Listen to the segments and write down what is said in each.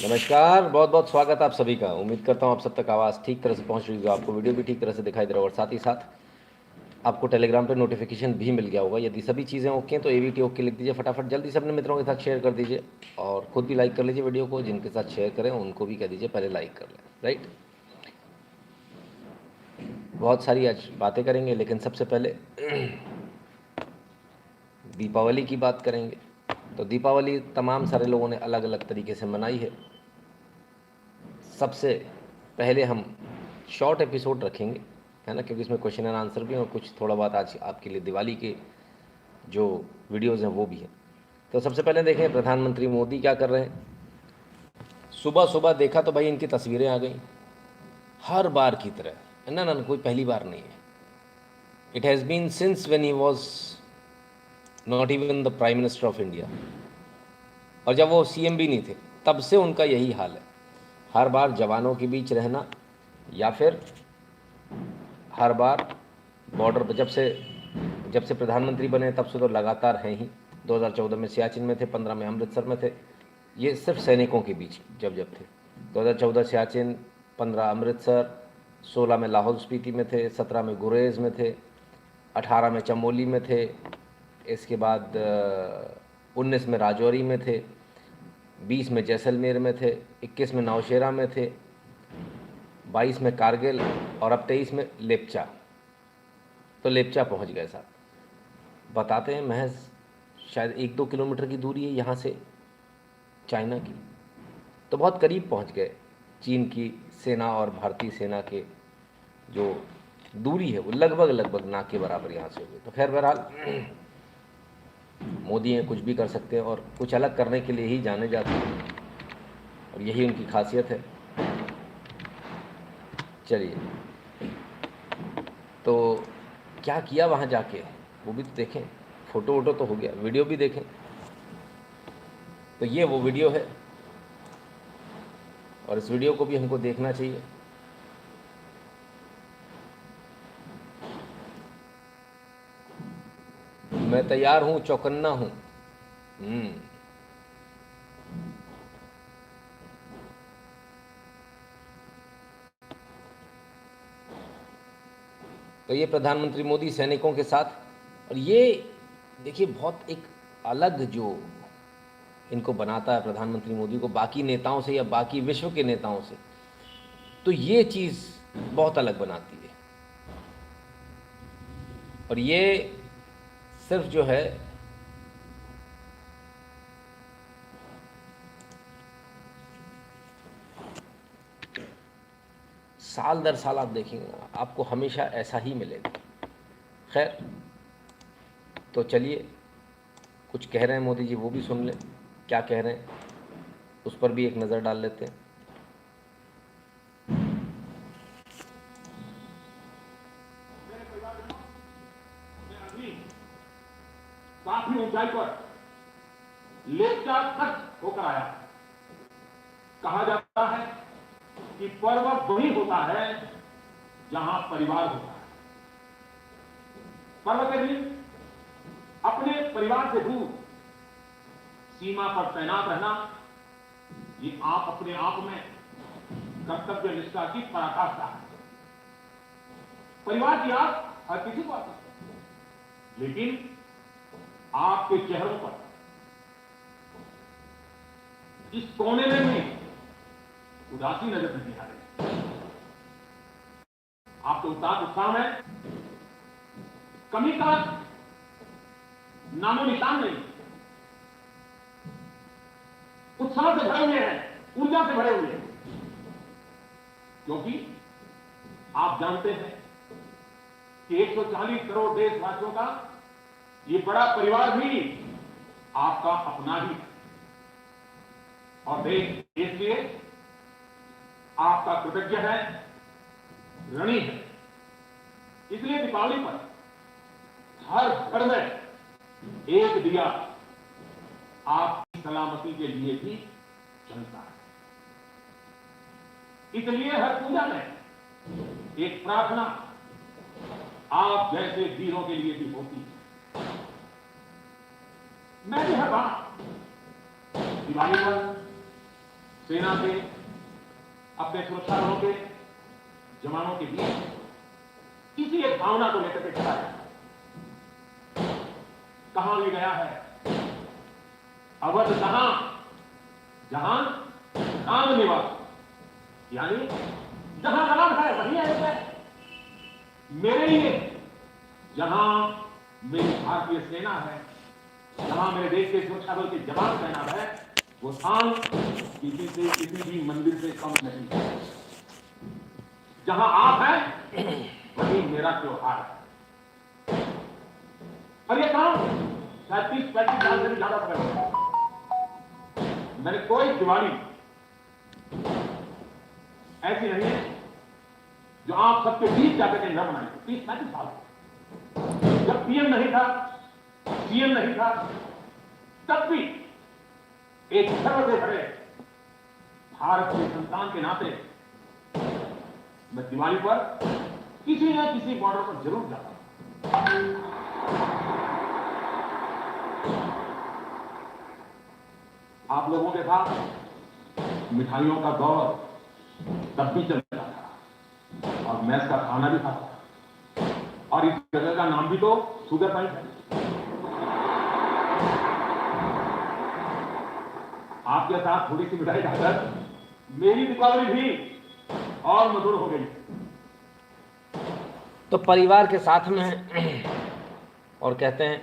नमस्कार, बहुत-बहुत स्वागत आप सभी का। उम्मीद करता हूँ आप सब तक आवाज़ ठीक तरह से पहुँच रही होगी, आपको वीडियो भी ठीक तरह से दिखाई दे रहा होगा और साथ ही साथ आपको टेलीग्राम पे नोटिफ़िकेशन भी मिल गया होगा। यदि सभी चीज़ें ओके हैं तो एवीटी ओके लिख दीजिए फटाफट, जल्दी से अपने मित्रों के साथ शेयर कर दीजिए और खुद भी लाइक कर लीजिए वीडियो को। जिनके साथ शेयर करें उनको भी कह दीजिए पहले लाइक कर लें, राइट? बहुत सारी आज बातें करेंगे लेकिन सबसे पहले दीपावली की बात करेंगे। तो दीपावली तमाम सारे लोगों ने अलग-अलग तरीके से मनाई है। सबसे पहले हम शॉर्ट एपिसोड रखेंगे, है ना? क्योंकि इसमें क्वेश्चन एंड आंसर भी हैं और कुछ थोड़ा बहुत आज आपके लिए दिवाली के जो वीडियोज़ हैं वो भी हैं। तो सबसे पहले देखें प्रधानमंत्री मोदी क्या कर रहे हैं। सुबह-सुबह देखा तो भाई इनकी तस्वीरें आ गई, हर बार की तरह। ना, कोई पहली बार नहीं है। It has been since when he was not even the prime minister of India, और जब वो सीएम भी नहीं थे, तब से उनका यही हाल है। हर बार जवानों के बीच रहना या फिर हर बार बॉर्डर पर। जब से प्रधानमंत्री बने तब से तो लगातार हैं ही। 2014 में सियाचिन में थे, 15 में अमृतसर में थे। ये सिर्फ सैनिकों के बीच जब थे। 2014 सियाचिन, 15 अमृतसर, 16 में लाहौल स्पीति में थे, 17 में गुरेज में थे, 18 में चमोली में थे, इसके बाद 19 में राजौरी में थे, 20 में जैसलमेर में थे, 21 में नौशेरा में थे, 22 में कारगिल और अब 23 में लेप्चा। तो लेप्चा पहुंच गए साहब। बताते हैं महज शायद 1-2 किलोमीटर की दूरी है यहाँ से चाइना की, तो बहुत करीब पहुंच गए। चीन की सेना और भारतीय सेना के जो दूरी है वो लगभग ना के बराबर यहाँ से हुई। तो खैर बहरहाल मोदी हैं, कुछ भी कर सकते हैं और कुछ अलग करने के लिए ही जाने जाते हैं और यही उनकी खासियत है। चलिए, तो क्या किया वहाँ जाके वो भी तो देखें। फ़ोटो वोटो तो हो गया, वीडियो भी देखें। तो ये वो वीडियो है और इस वीडियो को भी हमको देखना चाहिए। मैं तैयार हूँ, चौकन्ना हूँ। तो ये प्रधानमंत्री मोदी सैनिकों के साथ, और ये देखिए बहुत एक अलग जो इनको बनाता है प्रधानमंत्री मोदी को बाकी नेताओं से या बाकी विश्व के नेताओं से, तो ये चीज़ बहुत अलग बनाती है। और ये सिर्फ जो है साल दर साल आप देखेंगे आपको हमेशा ऐसा ही मिलेगा। खैर, तो चलिए कुछ कह रहे हैं मोदी जी वो भी सुन लें, क्या कह रहे हैं उस पर भी एक नज़र डाल लेते हैं। काफी ऊंचाई पर लेप्चा तक होकर आया। कहा जाता है कि पर्वत वही होता है जहां परिवार होता है। पर्वत भी अपने परिवार से दूर सीमा पर तैनात रहना, ये आप अपने आप में कर्तव्य निष्ठा की पराकाष्ठा है। परिवार की याद हर किसी को आती है, लेकिन आपके चेहरों पर इस कोने में भी उदासी नजर नहीं आ रही। आपके उत्साह में कमी का नामो निशान नहीं। उत्साह से भरे हुए हैं, ऊर्जा से भरे हुए हैं, क्योंकि आप जानते हैं कि 140 करोड़ देशवासियों का ये बड़ा परिवार भी आपका अपना ही है और देश इसलिए आपका कृतज्ञ है, ऋणी है। इसलिए दीपावली पर हर घर में एक दिया आपकी सलामती के लिए भी जलता है। इसलिए हर पूजा में एक प्रार्थना आप जैसे वीरों के लिए भी होती है। मैं भी हर बार दिवाली पर सेना के, अपने सुरक्षा बलों के जवानों के बीच किसी एक भावना को लेकर के चला गया। कहां भी गया है, अवध कहां जहां राम निवास, यानी जहां राम है वहीं अयोध्या है। मेरे लिए जहां मेरी भारतीय सेना है, जहां मेरे देश के सुरक्षा बल के जवान तैनात है, वो स्थान किसी से किसी भी मंदिर से कम नहीं है। जहां आप हैं वही मेरा त्योहार है। और ये काम 37-35 साल से भी ज्यादा समय हो गया। मैंने कोई दिवाली ऐसी नहीं है जो आप सबके बीच जाकर के न बनाए। 30-35 साल जब पीएम नहीं था, सीएम नहीं था, तब भी एक सर्व से भरे भारत के संतान के नाते मैं दिवाली पर किसी न किसी बॉर्डर पर जरूर जाता हूं। आप लोगों के साथ मिठाइयों का दौर तब भी चलता था और मैस का खाना भी खाता था, और इस जगह का नाम भी तो शुगर पॉइंट है। आपके साथ थोड़ी सी मिठाई खाकर मेरी दीपावली भी और मधुर हो गई। तो परिवार के साथ में है और कहते हैं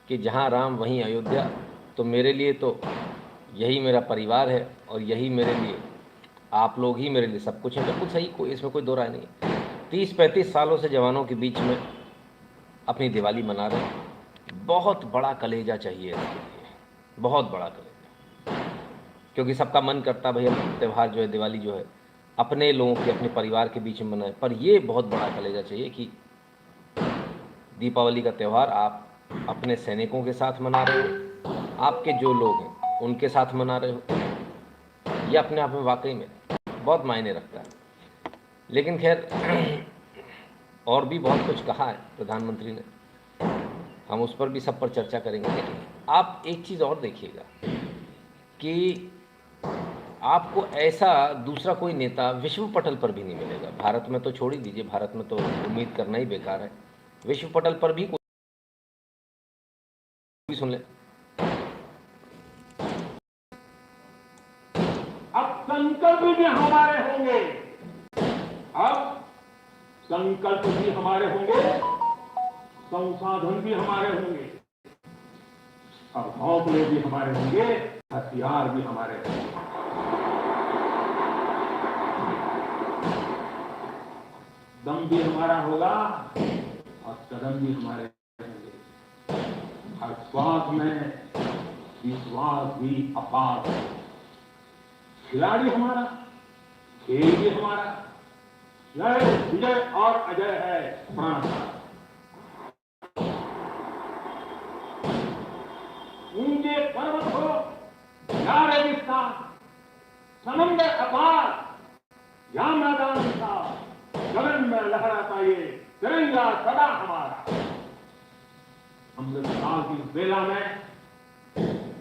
कि जहाँ राम वहीं अयोध्या। तो मेरे लिए तो यही मेरा परिवार है और यही मेरे लिए आप लोग ही मेरे लिए सब कुछ है। बिल्कुल सही, कोई इसमें कोई दो राय नहीं। 30-35 सालों से जवानों के बीच में अपनी दिवाली मना रहे हैं। बहुत बड़ा कलेजा चाहिए इसके लिए, बहुत बड़ा कलेजा, क्योंकि सबका मन करता है भैया त्यौहार जो है, दिवाली जो है, अपने लोगों के, अपने परिवार के बीच में मनाए। पर ये बहुत बड़ा कलेजा चाहिए कि दीपावली का त्यौहार आप अपने सैनिकों के साथ मना रहे हो, आपके जो लोग हैं उनके साथ मना रहे हो। ये अपने आप में वाकई में बहुत मायने रखता है। लेकिन खैर और भी बहुत कुछ कहा है प्रधानमंत्री ने, हम उस पर भी सब पर चर्चा करेंगे। लेकिन आप एक चीज़ और देखिएगा कि आपको ऐसा दूसरा कोई नेता विश्व पटल पर भी नहीं मिलेगा। भारत में तो छोड़ ही दीजिए, भारत में तो उम्मीद करना ही बेकार है। विश्व पटल पर भी कोई सुन ले। अब संकल्प भी हमारे होंगे, अब संकल्प भी हमारे होंगे, संसाधन भी हमारे होंगे, अब हौसले भी हमारे होंगे, हथियार भी हमारे होंगे। दम भी हमारा होगा और कदम भी हमारे होंगे। हर श्वास में विश्वास भी अपार है। खिलाड़ी हमारा, खेल भी हमारा, जय विजय और अजय है प्राण हमारा। ऊंचे पर्वत हो या रेगिस्तान, समंदर अपार या मैदान विशाल, गगन में लहराता ये तिरंगा सदा हमारा। अमृत काल की बेला में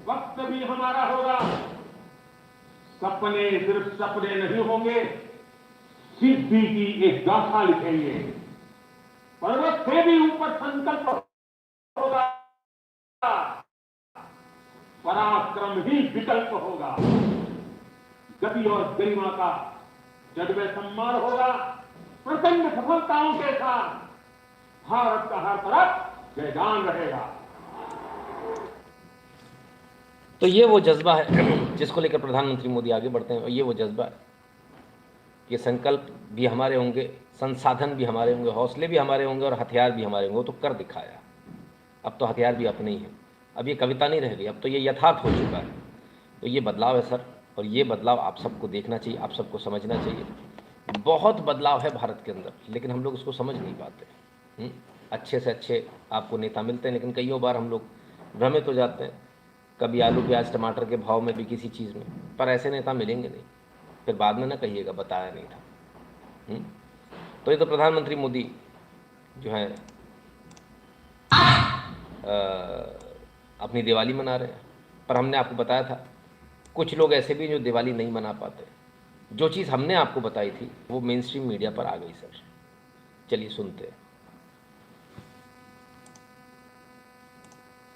वक्त भी हमारा होगा। सपने सिर्फ सपने नहीं होंगे, सिद्धि की एक गाथा लिखेंगे। पर्वत से भी ऊपर संकल्प होगा, पराक्रम ही विकल्प होगा। गति और गरिमा का जज्बे सम्मान होगा। प्रचंड सफलताओं के साथ भारत का हर तरफ जयगान रहेगा। तो ये वो जज्बा है जिसको लेकर प्रधानमंत्री मोदी आगे बढ़ते हैं, और ये वो जज्बा है कि संकल्प भी हमारे होंगे, संसाधन भी हमारे होंगे, हौसले भी हमारे होंगे और हथियार भी हमारे होंगे। वो तो कर दिखाया। अब तो हथियार भी अपने ही हैं। अब ये कविता नहीं रह गई, अब तो ये यथार्थ हो चुका है। तो ये बदलाव है सर, और ये बदलाव आप सबको देखना चाहिए, आप सबको समझना चाहिए। बहुत बदलाव है भारत के अंदर, लेकिन हम लोग उसको समझ नहीं पाते। अच्छे से अच्छे आपको नेता मिलते हैं, लेकिन कईयों बार हम लोग भ्रमित हो जाते हैं, कभी आलू प्याज टमाटर के भाव में भी किसी चीज़ में। पर ऐसे नेता मिलेंगे नहीं, फिर बाद में ना कहिएगा बताया नहीं था। तो ये तो प्रधानमंत्री मोदी जो है अपनी दिवाली मना रहे हैं। पर हमने आपको बताया था कुछ लोग ऐसे भी जो दिवाली नहीं मना पाते। जो चीज़ हमने आपको बताई थी वो मेन स्ट्रीम मीडिया पर आ गई सर। चलिए सुनते हैं।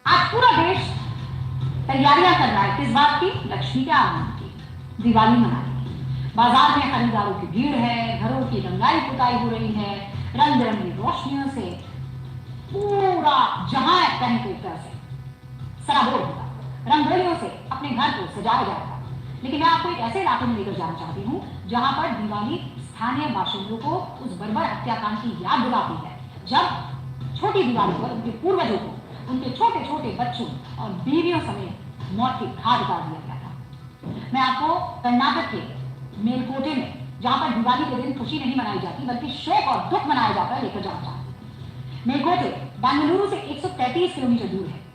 आज पूरा देश तैयारियां कर रहा है किस बात की? लक्ष्मी के आगमन की, दिवाली मनाने की। बाजार में खरीदारों की भीड़ है, घरों की रंगाई पुताई हो रही है, रंग बिरंगी रोशनियों से पूरा जहां कहीं एक तरह से सराबोर होगा। रंगोलियों से अपने घर को सजाया जाएगा। लेकिन मैं आपको एक ऐसे इलाके में लेकर जाना चाहती हूँ जहां पर दिवाली स्थानीय बाशिंदों को उस बर्बर हत्याकांड की याद दिलाती है, जब छोटी दिवाली पर उनके पूर्वजों को, उनके छोटे छोटे बच्चों और बीवियों समेत मौत की घाट उतार दिया गया था। मैं आपको कर्नाटक के मेलकोटे में, जहां पर दिवाली के दिन खुशी नहीं मनाई जाती बल्कि शोक और दुख मनाया जाता है, लेकर जाना चाहती हूँ। मेलकोटे बेंगलुरु से 133 किलोमीटर दूर है।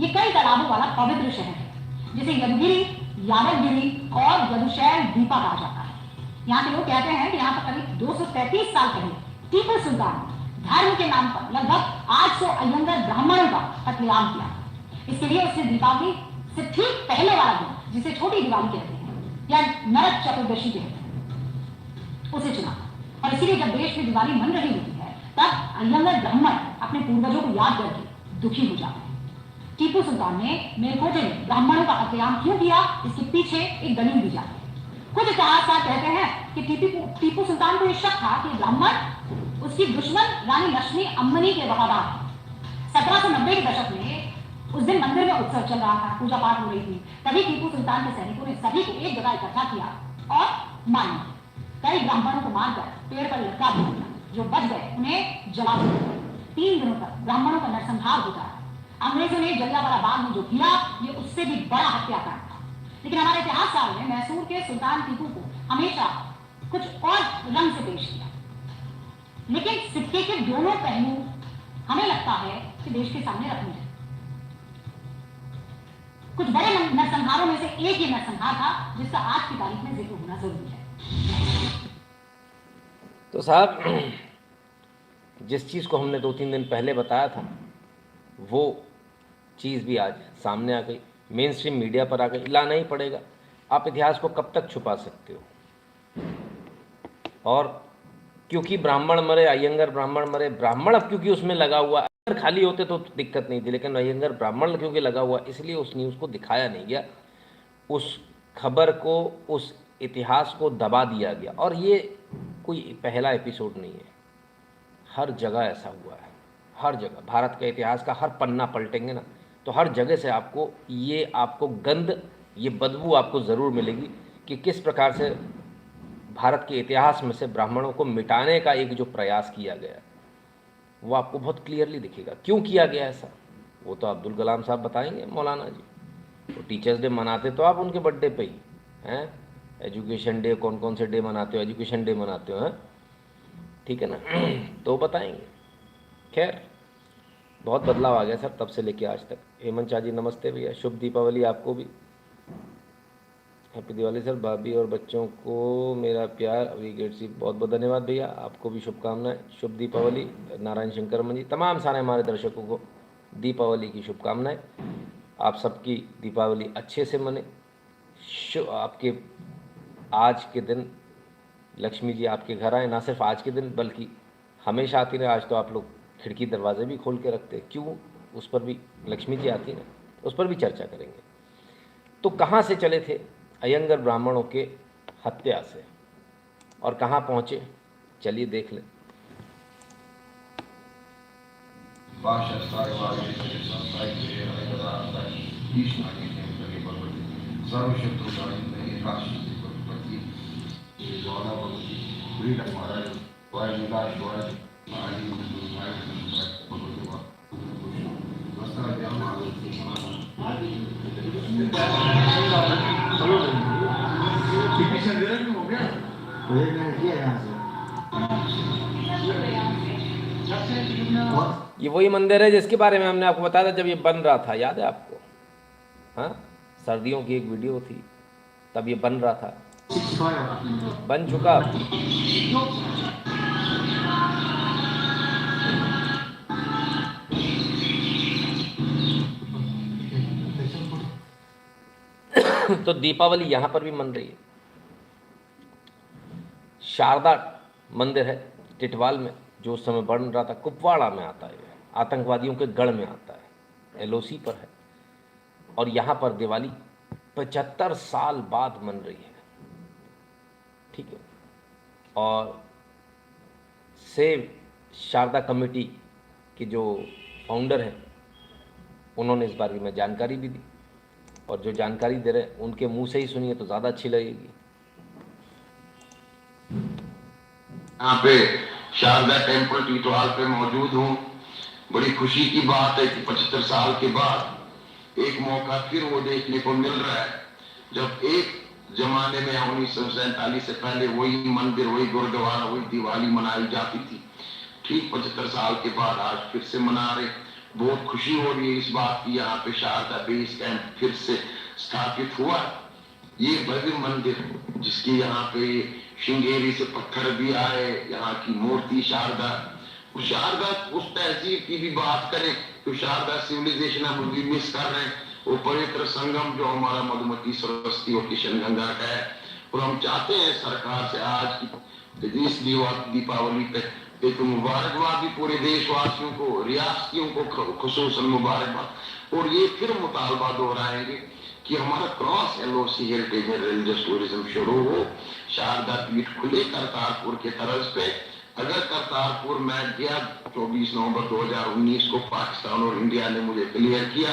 ये कई तालाबों वाला पवित्र शहर है, जिसे यदुगिरी, यादवगिरी और यदुशैल द्वीपा कहा जाता है। यहाँ के लोग कहते हैं कि यहाँ पर करीब 233 साल पहले टीपू सुल्तान धर्म के नाम पर लगभग 800 अयंगर ब्राह्मणों का कत्लेआम किया। इसके लिए उसने दीपावली से ठीक पहले वाला दिन, जिसे छोटी दिवाली कहते हैं या नरक चतुर्दशी कहते हैं, उसे चुना। और इसीलिए जब देश में दिवाली मन रही होती है तब अयंगर ब्राह्मण अपने पूर्वजों को याद करके दुखी हो जाते हैं। टीपू सुल्तान ने मेलकोटे में ब्राह्मणों का कत्लेआम क्यों किया, इसके पीछे एक दलील दी जाती है। कुछ इतिहासकार कहते हैं कि टीपू सुल्तान को यह शक था कि ब्राह्मण उसकी दुश्मन रानी लक्ष्मी अम्मनी के वफादार थे। 1790 के दशक में उस दिन मंदिर में उत्सव चल रहा था, पूजा पाठ हो रही थी। तभी टीपू सुल्तान के सैनिकों ने सभी को एक जगह इकट्ठा किया और मार दिया। कई ब्राह्मणों को मारकर पेड़ पर लटका दिया। जो बच गए उन्हें जला दिया। 3 दिनों तक ब्राह्मणों का नरसंहार होता है। अंग्रेजों ने जलियांवाला बाग में जो किया, ये उससे भी बड़ा हत्याकांड था। लेकिन हमारे इतिहासकारों ने मैसूर के सुल्तान टीपू को हमेशा कुछ और रंग से पेश किया। लेकिन सिक्के के दोनों पहलू हमें लगता है कि देश के सामने रखने हैं। कुछ बड़े नरसंहारों में से एक ही नरसंहार था जिसका आज की तारीख में जिक्र होना जरूरी है। तो साहब, जिस चीज़ को हमने 2-3 दिन पहले बताया था वो चीज़ भी आज सामने आ गई, मेन स्ट्रीम मीडिया पर आ गई। लाना ही पड़ेगा। आप इतिहास को कब तक छुपा सकते हो? और क्योंकि ब्राह्मण मरे, अयंगर ब्राह्मण मरे, ब्राह्मण अब क्योंकि उसमें लगा हुआ, अगर खाली होते तो दिक्कत नहीं थी, लेकिन अयंगर ब्राह्मण क्योंकि लगा हुआ इसलिए उस न्यूज़ को दिखाया नहीं गया, उस खबर को, उस इतिहास को दबा दिया गया। और ये कोई पहला एपिसोड नहीं है, हर जगह ऐसा हुआ है। हर जगह भारत के इतिहास का हर पन्ना पलटेंगे ना तो हर जगह से आपको गंध, ये बदबू आपको ज़रूर मिलेगी कि किस प्रकार से भारत के इतिहास में से ब्राह्मणों को मिटाने का एक जो प्रयास किया गया वो आपको बहुत क्लियरली दिखेगा। क्यों किया गया ऐसा, वो तो अब्दुल कलाम साहब बताएंगे, मौलाना जी। तो टीचर्स डे मनाते तो आप उनके बर्थडे पे ही हैं। एजुकेशन डे कौन कौन से डे मनाते हो? एजुकेशन डे मनाते हो, हैं? ठीक है ना? तो बताएंगे। खैर, बहुत बदलाव आ गया सर तब से लेके आज तक। हेमंत शाह जी नमस्ते भैया, शुभ दीपावली आपको भी। Happy Diwali sir. भाभी और बच्चों को मेरा प्यार, अभी गेट सी बहुत बहुत धन्यवाद भैया, आपको भी शुभकामनाएं। शुभ दीपावली नारायण शंकर जी, तमाम सारे हमारे दर्शकों को दीपावली की शुभकामनाएं। आप सबकी दीपावली अच्छे से मने। आपके आज के दिन लक्ष्मी जी आपके घर आए, ना सिर्फ आज के दिन बल्कि हमेशा आती रहे। आज तो आप लोग खिड़की दरवाजे भी खोल के रखते, क्यों? उस पर भी लक्ष्मी जी आती ना, उस पर भी चर्चा करेंगे। तो कहाँ से चले थे अयंगर ब्राह्मणों के हत्या से और कहाँ पहुँचे, चलिए देख लें। ये वही मंदिर है जिसके बारे में हमने आपको बताया था जब ये बन रहा था, याद है आपको? हाँ, सर्दियों की एक वीडियो थी, तब ये बन रहा था। बन चुका। तो दीपावली यहाँ पर भी मन रही है। शारदा मंदिर है टिटवाल में, जो उस समय बन रहा था, कुपवाड़ा में आता है, आतंकवादियों के गढ़ में आता है, एलओसी पर है। और यहाँ पर दिवाली 75 साल बाद मन रही है, ठीक है। और सेव शारदा कमेटी के जो फाउंडर हैं, उन्होंने इस बारे में जानकारी भी दी, और जो जानकारी दे रहे हैं उनके मुंह से ही सुनिए तो ज़्यादा अच्छी लगेगी। यहाँ पे शारदा टेम्पल टिटवाल पे मौजूद हूँ। बड़ी खुशी की बात है कि 75 साल के बाद एक मौका फिर वो देखने को मिल रहा है, जब एक जमाने में 1947 से पहले वही मंदिर, वही गुरुद्वारा, वही दिवाली मनाई जाती थी, ठीक 75 साल के बाद आज फिर से मना रहे। बहुत खुशी हो रही है इस बात की, यहाँ पे शारदा बेस कैंप फिर से स्थापित हुआ। ये भव्य मंदिर जिसकी यहाँ पे श्रृंगेरी से पत्थर भी आए, यहाँ की मूर्ति शारदा, उस तहजीब की भी बात करें तो शारदा सिविलाइजेशन हम भी मिस कर रहे हैं। वो पवित्र संगम जो हमारा मधुमती, सरस्वती और किशनगंगा का है, और हम चाहते हैं सरकार से आज की इस दीपावली पे एक मुबारकबाद भी पूरे देशवासियों को, रियासतियों को खुसूसन मुबारकबाद। और ये फिर मुतालबा दोहराएंगे कि हमारा cross LOC heritage and religious tourism शुरू हो, शारदा पीठ खुले करतारपुर के तर्ज पे। अगर करतारपुर मैं गया 24 नवंबर 2019 को, पाकिस्तान और इंडिया ने मुझे क्लियर किया,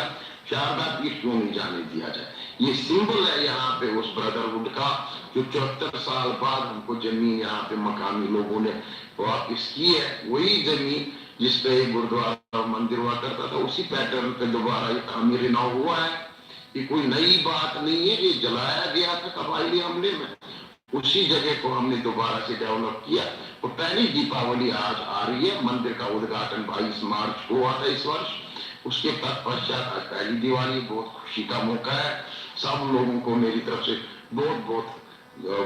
शारदा पीठ क्यों नहीं जाने दिया जाए। ये सिंबल है यहाँ पे उस ब्रदरहुड का, जो 74 साल बाद हमको जमीन यहाँ पे मकामी लोगों ने वापिस की है। वही जमीन जिस पे गुरुद्वारा मंदिर हुआ करता था, उसी पैटर्न पे दोबारा ये तामीर रिनाव हुआ है। ये कोई नई बात नहीं है, ये जलाया गया था कबायली हमले में, उसी जगह को हमने दोबारा से डेवलप किया। तो पहली दीपावली आज आ रही है। मंदिर का उद्घाटन 22 मार्च को हुआ था इस वर्ष। उसके तत्पश्चात आज पहली दिवाली, बहुत खुशी का मौका है। सब लोगों को मेरी तरफ से बहुत बहुत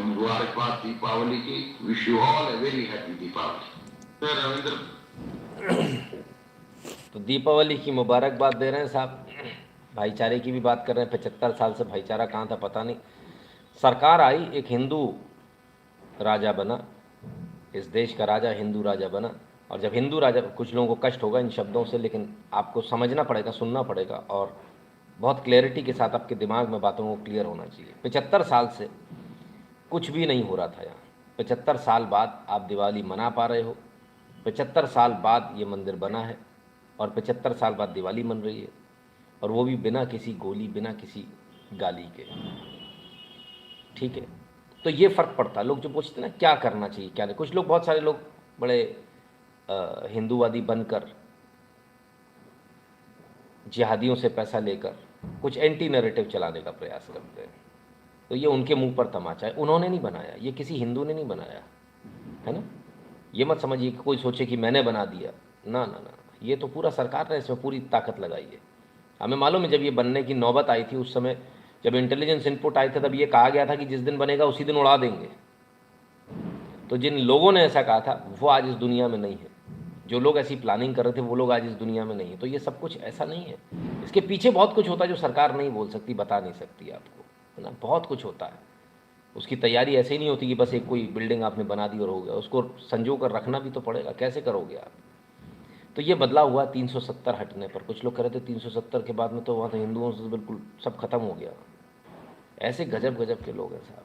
मुबारकबाद दीपावली की। Wish you all a very happy Deepavali. Ravindra, तो दीपावली की मुबारकबाद दे रहे हैं साहब, भाईचारे की भी बात कर रहे हैं। 75 साल से भाईचारा कहाँ था पता नहीं। सरकार आई, एक हिंदू राजा बना, इस देश का राजा हिंदू राजा बना। और जब हिंदू राजा, कुछ लोगों को कष्ट होगा इन शब्दों से, लेकिन आपको समझना पड़ेगा, सुनना पड़ेगा, और बहुत क्लैरिटी के साथ आपके दिमाग में बातों को क्लियर होना चाहिए। 75 साल से कुछ भी नहीं हो रहा था यहाँ। 75 साल बाद आप दिवाली मना पा रहे हो, 75 साल बाद ये मंदिर बना है, और 75 साल बाद दिवाली मन रही है, और वो भी बिना किसी गोली, बिना किसी गाली के, ठीक है। तो ये फ़र्क पड़ता है। लोग जो पूछते हैं ना क्या करना चाहिए क्या नहीं, कुछ लोग, बहुत सारे लोग बड़े हिंदूवादी बनकर, जिहादियों से पैसा लेकर कुछ एंटी नैरेटिव चलाने का प्रयास करते हैं। तो ये उनके मुंह पर तमाचा है। उन्होंने नहीं बनाया, ये किसी हिंदू ने नहीं बनाया है ना। ये मत समझिए कि कोई सोचे कि मैंने बना दिया, ना ना ना, ये तो पूरा सरकार ने इसमें पूरी ताकत लगाई है। हमें मालूम है जब ये बनने की नौबत आई थी, उस समय जब इंटेलिजेंस इनपुट आए थे, तब ये कहा गया था कि जिस दिन बनेगा उसी दिन उड़ा देंगे। तो जिन लोगों ने ऐसा कहा था वो आज इस दुनिया में नहीं है। जो लोग ऐसी प्लानिंग कर रहे थे वो लोग आज इस दुनिया में नहीं है। तो ये सब कुछ ऐसा नहीं है, इसके पीछे बहुत कुछ होता है जो सरकार नहीं बोल सकती, बता नहीं सकती आपको, है ना। बहुत कुछ होता है, उसकी तैयारी ऐसे ही नहीं होती कि बस एक कोई बिल्डिंग आपने बना दी और हो गया। उसको संजो कर रखना भी तो पड़ेगा, कैसे करोगे आप। तो ये बदलाव हुआ 370 हटने पर। कुछ लोग कह रहे थे 370 के बाद में तो वहाँ तो हिंदुओं से बिल्कुल सब खत्म हो गया। ऐसे गजब गजब के लोग हैं साहब,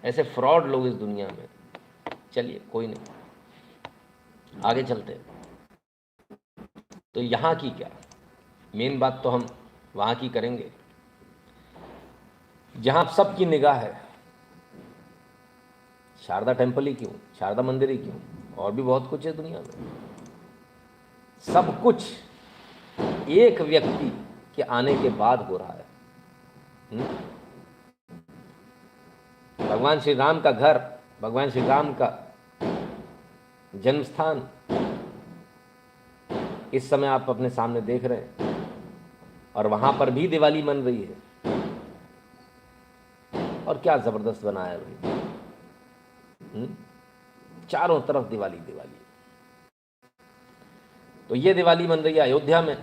ऐसे फ्रॉड लोग इस दुनिया में। चलिए कोई नहीं, आगे चलते हैं। तो यहाँ की क्या मेन बात तो हम वहाँ की करेंगे जहाँ सबकी निगाह है। शारदा टेम्पल ही क्यों, शारदा मंदिर ही क्यों, और भी बहुत कुछ है दुनिया में। सब कुछ एक व्यक्ति के आने के बाद हो रहा है। भगवान श्री राम का घर, भगवान श्री राम का जन्म स्थान इस समय आप अपने सामने देख रहे हैं, और वहां पर भी दिवाली मन रही है। और क्या जबरदस्त बनाया भाई, चारों तरफ दिवाली दिवाली। तो ये दिवाली बन रही है अयोध्या में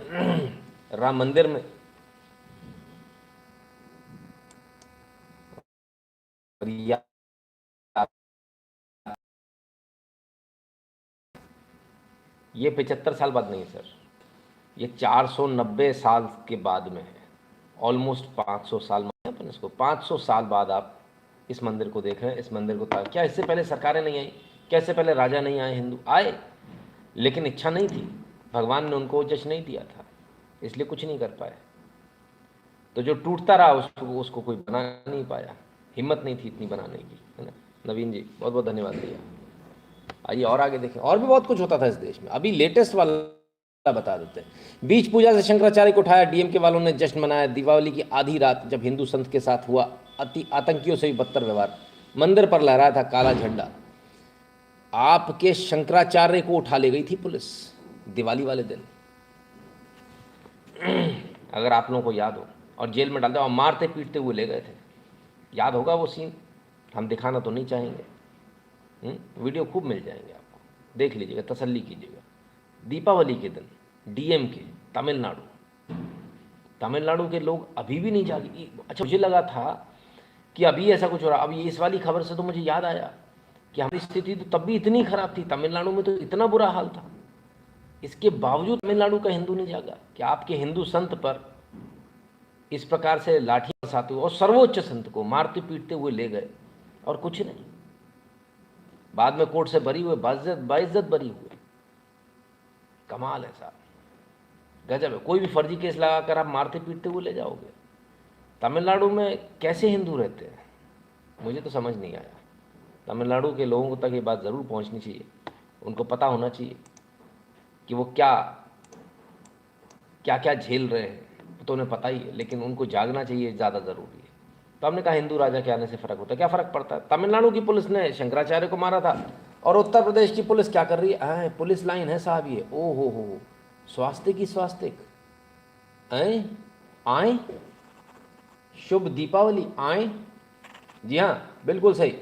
राम मंदिर में। और ये 75 साल बाद नहीं सर, ये 490 साल के बाद में है। ऑलमोस्ट 500 साल माने अपन इसको, 500 साल बाद आप इस मंदिर को देख रहे हैं। इस मंदिर को क्या इससे पहले सरकारें नहीं आई? क्या इससे पहले राजा नहीं आए? हिंदू आए, लेकिन इच्छा नहीं थी, भगवान ने उनको जश्न नहीं दिया था, इसलिए कुछ नहीं कर पाए। तो जो टूटता रहा उसको कोई बना नहीं पाया, हिम्मत नहीं थी इतनी बनाने की, है ना। नवीन जी बहुत बहुत धन्यवाद भैया। आइए और आगे देखें, और भी बहुत कुछ होता था इस देश में। अभी लेटेस्ट वाला बता देते हैं। बीच पूजा से शंकराचार्य को उठाया, डीएमके वालों ने जश्न मनाया। दीपावली की आधी रात जब हिंदू संत के साथ हुआ आतंकियों से भी बदतर व्यवहार, मंदिर पर लहराया था काला झंडा। आपके शंकराचार्य को उठा ले गई थी पुलिस दिवाली वाले दिन, अगर आप लोगों को याद हो, और जेल में डाल दिया और मारते पीटते हुए ले गए थे। याद होगा वो सीन, हम दिखाना तो नहीं चाहेंगे। वीडियो खूब मिल जाएंगे आपको, देख लीजिएगा, तसल्ली कीजिएगा। दीपावली के दिन डीएमके तमिलनाडु के लोग अभी भी नहीं जागे। अच्छा, मुझे लगा था कि अभी ऐसा कुछ हो रहा। अभी इस वाली खबर से तो मुझे याद आया कि हमारी स्थिति तो तब भी इतनी खराब थी, तमिलनाडु में तो इतना बुरा हाल था, इसके बावजूद तमिलनाडु का हिंदू नहीं जागा कि आपके हिंदू संत पर इस प्रकार से लाठी बरसाते हुए और सर्वोच्च संत को मारते पीटते हुए ले गए और कुछ नहीं। बाद में कोर्ट से बरी हुए, बाइज्जत बरी हुए। कमाल है साहब, गजब है। कोई भी फर्जी केस लगाकर आप मारते पीटते हुए ले जाओगे। तमिलनाडु में कैसे हिंदू रहते हैं, मुझे तो समझ नहीं आया। तमिलनाडु के लोगों तक ये बात ज़रूर पहुंचनी चाहिए, उनको पता होना चाहिए कि वो क्या क्या झेल रहे हैं, तो उन्हें पता ही है, लेकिन उनको जागना चाहिए, ज़्यादा ज़रूरी है। तो हमने कहा हिंदू राजा के आने से फ़र्क होता है, क्या फ़र्क पड़ता है। तमिलनाडु की पुलिस ने शंकराचार्य को मारा था, और उत्तर प्रदेश की पुलिस क्या कर रही है? पुलिस लाइन है साहब ये, ओ हो, स्वास्तिक ही स्वास्तिक। आए शुभ दीपावली, आए। जी हाँ, बिल्कुल सही।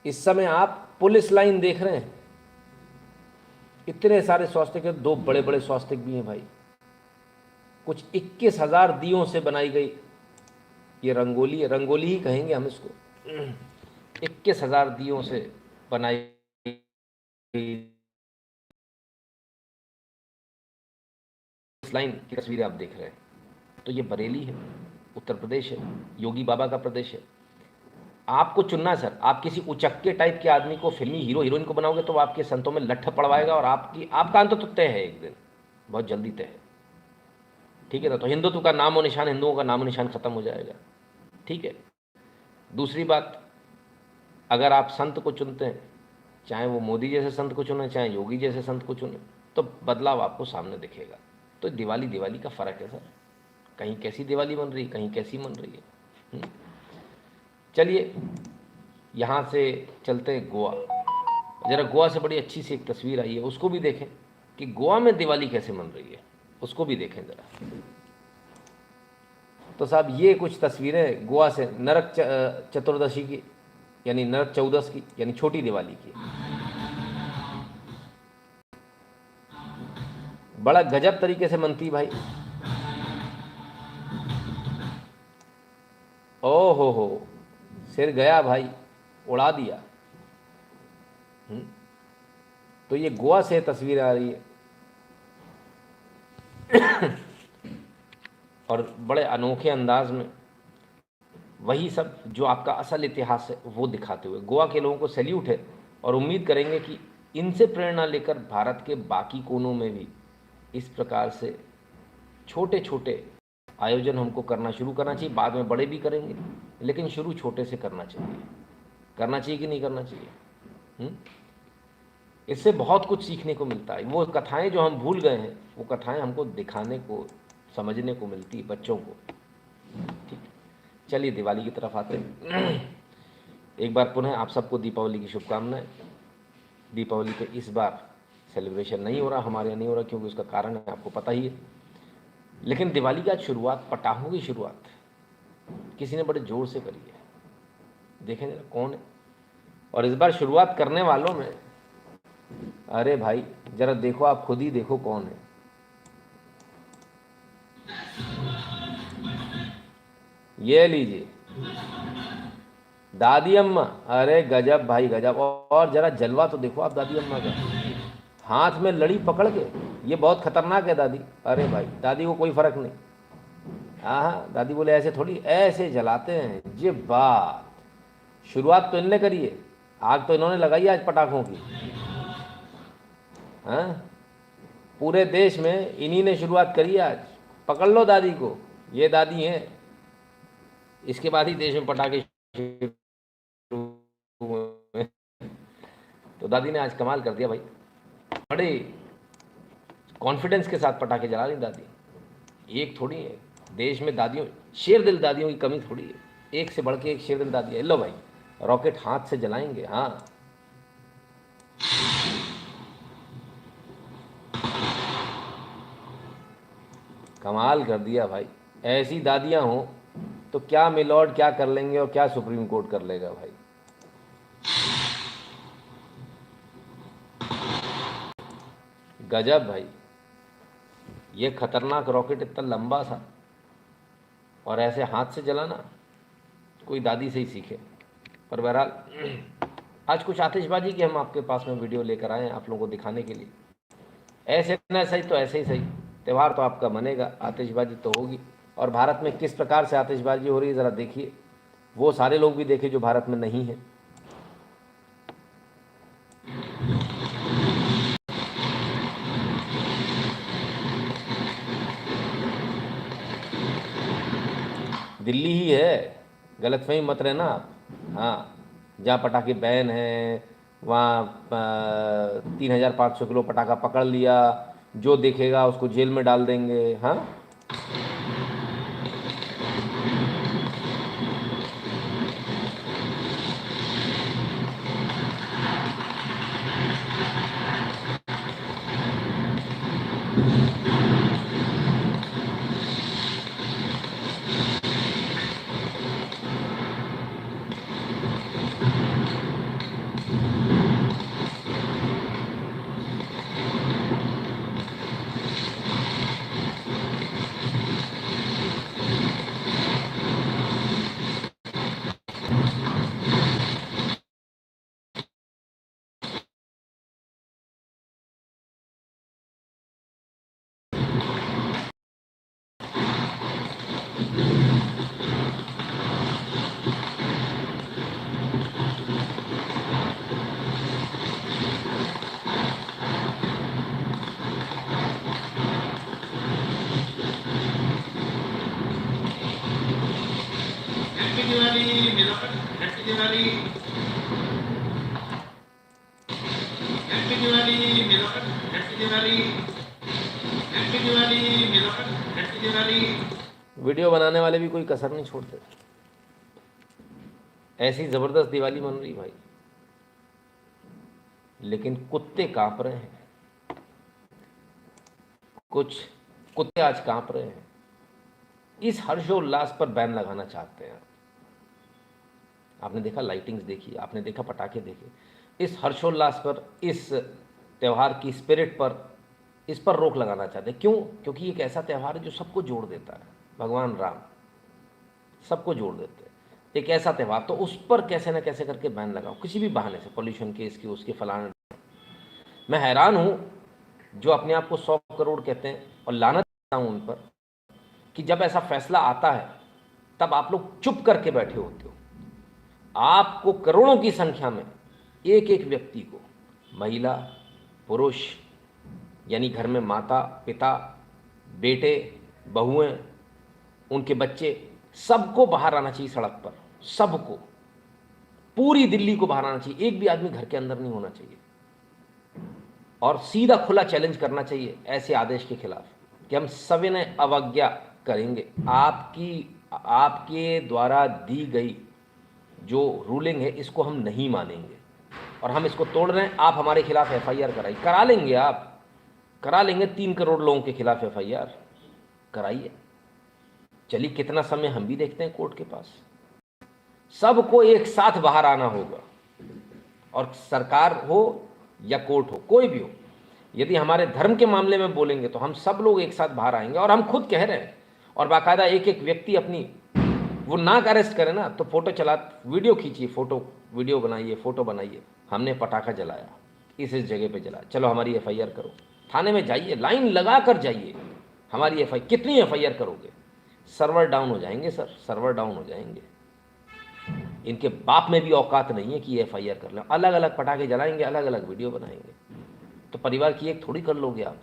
इस समय आप पुलिस लाइन देख रहे हैं, इतने सारे स्वास्तिक है, 2 बड़े बड़े स्वास्तिक भी हैं भाई। कुछ 21,000 दियों से बनाई गई ये रंगोली है, रंगोली ही कहेंगे हम इसको। 21,000 दियों से बनाई गई इस लाइन की तस्वीरें आप देख रहे हैं। तो ये बरेली है, उत्तर प्रदेश है, योगी बाबा का प्रदेश है। आपको चुनना है सर, आप किसी उचक्के टाइप के आदमी को फिल्मी हीरो हीरोइन को बनाओगे तो वो आपके संतों में लट्ठ पड़वाएगा, और आपका अंत तो तय है, एक दिन बहुत जल्दी तय है। ठीक है ना। तो हिंदुत्व का नामो निशान, हिंदुओं का नामो निशान खत्म हो जाएगा। ठीक है। दूसरी बात, अगर आप संत को चुनते हैं, चाहे वो मोदी जैसे संत को चुने, चाहे योगी जैसे संत को चुने, तो बदलाव आपको सामने दिखेगा। तो दिवाली का फ़र्क है सर, कहीं कैसी दिवाली बन रही है, कहीं कैसी बन रही है। चलिए यहाँ से चलते हैं गोवा। ज़रा गोवा से बड़ी अच्छी सी एक तस्वीर आई है, उसको भी देखें कि गोवा में दिवाली कैसे मन रही है, उसको भी देखें ज़रा। तो साहब ये कुछ तस्वीरें गोवा से नरक चतुर्दशी की, यानी नरक चौदस की, यानी छोटी दिवाली की। बड़ा गजब तरीके से मनती भाई। ओ हो, सिर गया भाई, उड़ा दिया। तो ये गोवा से तस्वीर आ रही है और बड़े अनोखे अंदाज में वही सब जो आपका असल इतिहास है वो दिखाते हुए। गोवा के लोगों को सैल्यूट है, और उम्मीद करेंगे कि इनसे प्रेरणा लेकर भारत के बाकी कोनों में भी इस प्रकार से छोटे छोटे आयोजन हमको करना शुरू करना चाहिए। बाद में बड़े भी करेंगे, लेकिन शुरू छोटे से करना चाहिए। करना चाहिए कि नहीं करना चाहिए? इससे बहुत कुछ सीखने को मिलता है। वो कथाएं जो हम भूल गए हैं, वो कथाएं हमको दिखाने को, समझने को मिलती है बच्चों को। ठीक, चलिए दिवाली की तरफ आते हैं। एक बार पुनः आप सबको दीपावली की शुभकामनाएं। दीपावली पे इस बार सेलिब्रेशन नहीं हो रहा, हमारे यहाँ नहीं हो रहा, क्योंकि उसका कारण है आपको पता ही है। लेकिन दिवाली की आज शुरुआत, पटाखों की शुरुआत किसी ने बड़े जोर से करी है। देखें जरा कौन है, और इस बार शुरुआत करने वालों में, अरे भाई जरा देखो, आप खुद ही देखो कौन है। ये लीजिए, दादी अम्मा, अरे गजब भाई गजब। और जरा जलवा तो देखो आप दादी अम्मा का, हाथ में लड़ी पकड़ के, ये बहुत खतरनाक है दादी। अरे भाई दादी को कोई फर्क नहीं। हाँ, दादी बोले ऐसे थोड़ी, ऐसे जलाते हैं ये बात। शुरुआत तो इनने करी है, आग तो इन्होंने लगाई है आज पटाखों की। हाँ, पूरे देश में इन्हीं ने शुरुआत करी है आज। पकड़ लो दादी को, ये दादी हैं। इसके बाद ही देश में पटाखे शुरू हुए। तो दादी ने आज कमाल कर दिया भाई, बड़े कॉन्फिडेंस के साथ पटाखे जला रही दादी। एक थोड़ी है देश में दादियों, शेर दिल दादियों की कमी थोड़ी है, एक से बढ़ के एक शेर दिल दादी है। लो भाई रॉकेट हाथ से जलाएंगे। हाँ, कमाल कर दिया भाई। ऐसी दादियां हो तो क्या मिलॉर्ड क्या कर लेंगे और क्या सुप्रीम कोर्ट कर लेगा भाई। गजब भाई, ये खतरनाक रॉकेट इतना लंबा सा और ऐसे हाथ से जलाना, कोई दादी से ही सीखे। पर बहरहाल आज कुछ आतिशबाजी की हम आपके पास में वीडियो लेकर आए हैं आप लोगों को दिखाने के लिए। ऐसे न सही तो ऐसे ही सही, त्यौहार तो आपका बनेगा, आतिशबाजी तो होगी। और भारत में किस प्रकार से आतिशबाजी हो रही है ज़रा देखिए, वो सारे लोग भी देखें जो भारत में नहीं हैं। दिल्ली ही है, गलतफहमी मत रहना आप। हाँ, जहाँ पटाखे बैन हैं वहाँ 3500 किलो पटाखा पकड़ लिया, जो देखेगा उसको जेल में डाल देंगे। हाँ, हैप्पी दिवाली मिलोट, हैप्पी दिवाली, हैप्पी दिवाली मिलोट, हैप्पी दिवाली, हैप्पी दिवाली मिलोट, हैप्पी दिवाली। वीडियो बनाने वाले भी कोई कसर नहीं छोड़ते, ऐसी ज़बरदस्त दिवाली बन रही भाई। लेकिन कुत्ते कांप रहे हैं, कुछ कुत्ते आज कांप रहे हैं, इस हर्षोल्लास पर बैन लगाना चाहते हैं। आपने देखा लाइटिंग्स देखी, आपने देखा पटाखे देखे, इस हर्षोल्लास पर, इस त्यौहार की स्पिरिट पर, इस पर रोक लगाना चाहते हैं। क्यों? क्योंकि एक ऐसा त्यौहार है जो सबको जोड़ देता है। भगवान राम सबको जोड़ देते हैं, एक ऐसा त्यौहार, तो उस पर कैसे न कैसे करके बैन लगाओ, किसी भी बहाने से, पोल्यूशन के, इसके उसके फलाने। मैं हैरान हूँ जो अपने आप को 100 करोड़ कहते हैं, और लानत करता हूँ उन पर कि जब ऐसा फैसला आता है तब आप लोग चुप करके बैठे होते हो। आपको करोड़ों की संख्या में एक एक व्यक्ति को, महिला, पुरुष, यानी घर में माता, पिता, बेटे, बहुएं, उनके बच्चे, सबको बाहर आना चाहिए सड़क पर, सबको, पूरी दिल्ली को बाहर आना चाहिए, एक भी आदमी घर के अंदर नहीं होना चाहिए। और सीधा खुला चैलेंज करना चाहिए ऐसे आदेश के खिलाफ कि हम सविनय अवज्ञा करेंगे। आपके द्वारा दी गई जो रूलिंग है इसको हम नहीं मानेंगे और हम इसको तोड़ रहे हैं। आप हमारे खिलाफ एफआईआर करा लेंगे, आप करा लेंगे 3 करोड़ लोगों के खिलाफ एफआईआर कराइए। चलिए कितना समय हम भी देखते हैं कोर्ट के पास। सबको एक साथ बाहर आना होगा, और सरकार हो या कोर्ट हो, कोई भी हो, यदि हमारे धर्म के मामले में बोलेंगे तो हम सब लोग एक साथ बाहर आएंगे। और हम खुद कह रहे हैं, और बाकायदा एक एक व्यक्ति अपनी वो नाक अरेस्ट करे ना तो फोटो चला, वीडियो खींचिए, वीडियो बनाइए, फोटो बनाइए, हमने पटाखा जलाया, इस जगह पे जलाया, चलो हमारी एफआईआर करो। थाने में जाइए, लाइन लगा कर जाइए, हमारी एफआईआर। कितनी एफआईआर करोगे? सर्वर डाउन हो जाएंगे सर, सर्वर डाउन हो जाएंगे। इनके बाप में भी औकात नहीं है कि एफआईआर कर लें। अलग अलग पटाखे जलाएंगे, अलग अलग वीडियो बनाएंगे, तो परिवार की एक थोड़ी कर लोगे आप,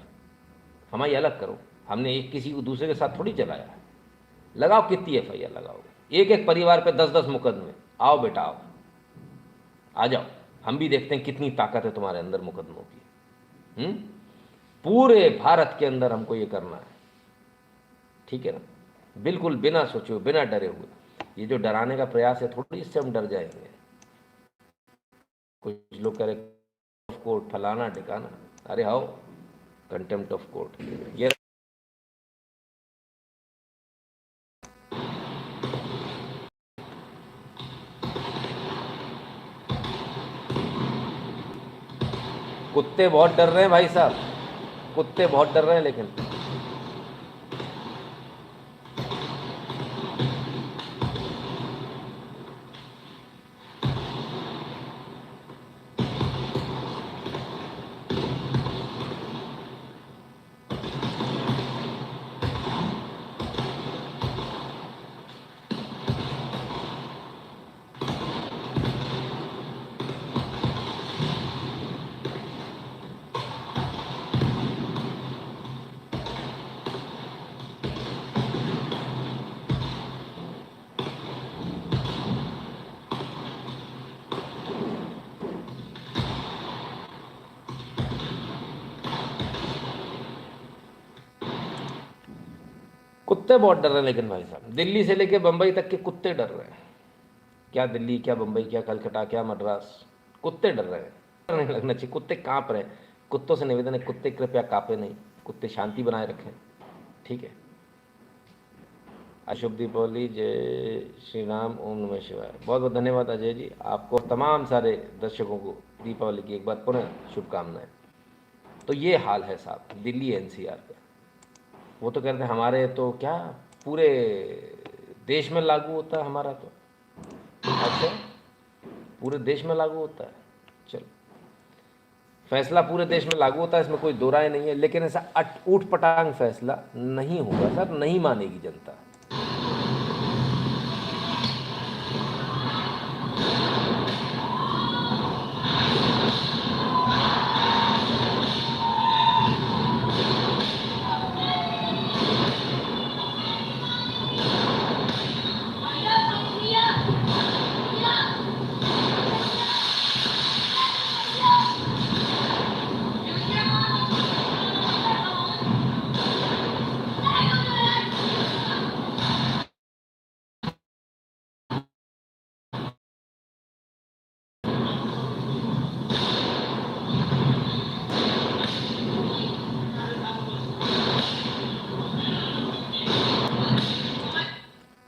हमारी अलग करो। हमने एक किसी को दूसरे के साथ थोड़ी जलाया है। लगाओ, कितनी एफआईआर लगाओगे? एक एक परिवार पे 10-10 मुकदमे। आओ बेटा आओ, आ जाओ, हम भी देखते हैं कितनी ताकत है तुम्हारे अंदर मुकदमों की। पूरे भारत के अंदर हमको ये करना है, ठीक है ना? बिल्कुल बिना सोचे, बिना डरे हुए। ये जो डराने का प्रयास है, थोड़ी इससे हम डर जाएंगे। कुछ लोग कह रहे ऑफ कोर्ट, फलाना ठिकाना, अरे आओ, कंटेम्प्ट ऑफ कोर्ट। ये कुत्ते बहुत डर रहे हैं भाई साहब, कुत्ते बहुत डर रहे हैं। लेकिन कुत्ते बहुत डर रहे हैं। लेकिन भाई साहब, दिल्ली से लेके बंबई तक के कुत्ते डर रहे हैं। क्या दिल्ली, क्या बंबई, क्या कलकत्ता, क्या मद्रास, कुत्ते डर रहे हैं। डर नहीं लगना चाहिए, कुत्ते कांप रहे हैं। कुत्तों से निवेदन है, कुत्ते कृपया कांपे नहीं, कुत्ते शांति बनाए रखें, ठीक है? अशुभ दीपावली, जय श्री राम, ओम नमः शिवाय। बहुत बहुत धन्यवाद अजय जी, आपको तमाम सारे दर्शकों को दीपावली की एक बार पुनः शुभकामनाएं। तो ये हाल है साहब दिल्ली एनसीआर का। वो तो कहते हैं हमारे तो क्या पूरे देश में लागू होता है हमारा, तो अच्छा पूरे देश में लागू होता है। चलो, फैसला पूरे देश में लागू होता है, इसमें कोई दो राय नहीं है। लेकिन ऐसा ऊट पटांग फैसला नहीं होगा सर, नहीं मानेगी जनता।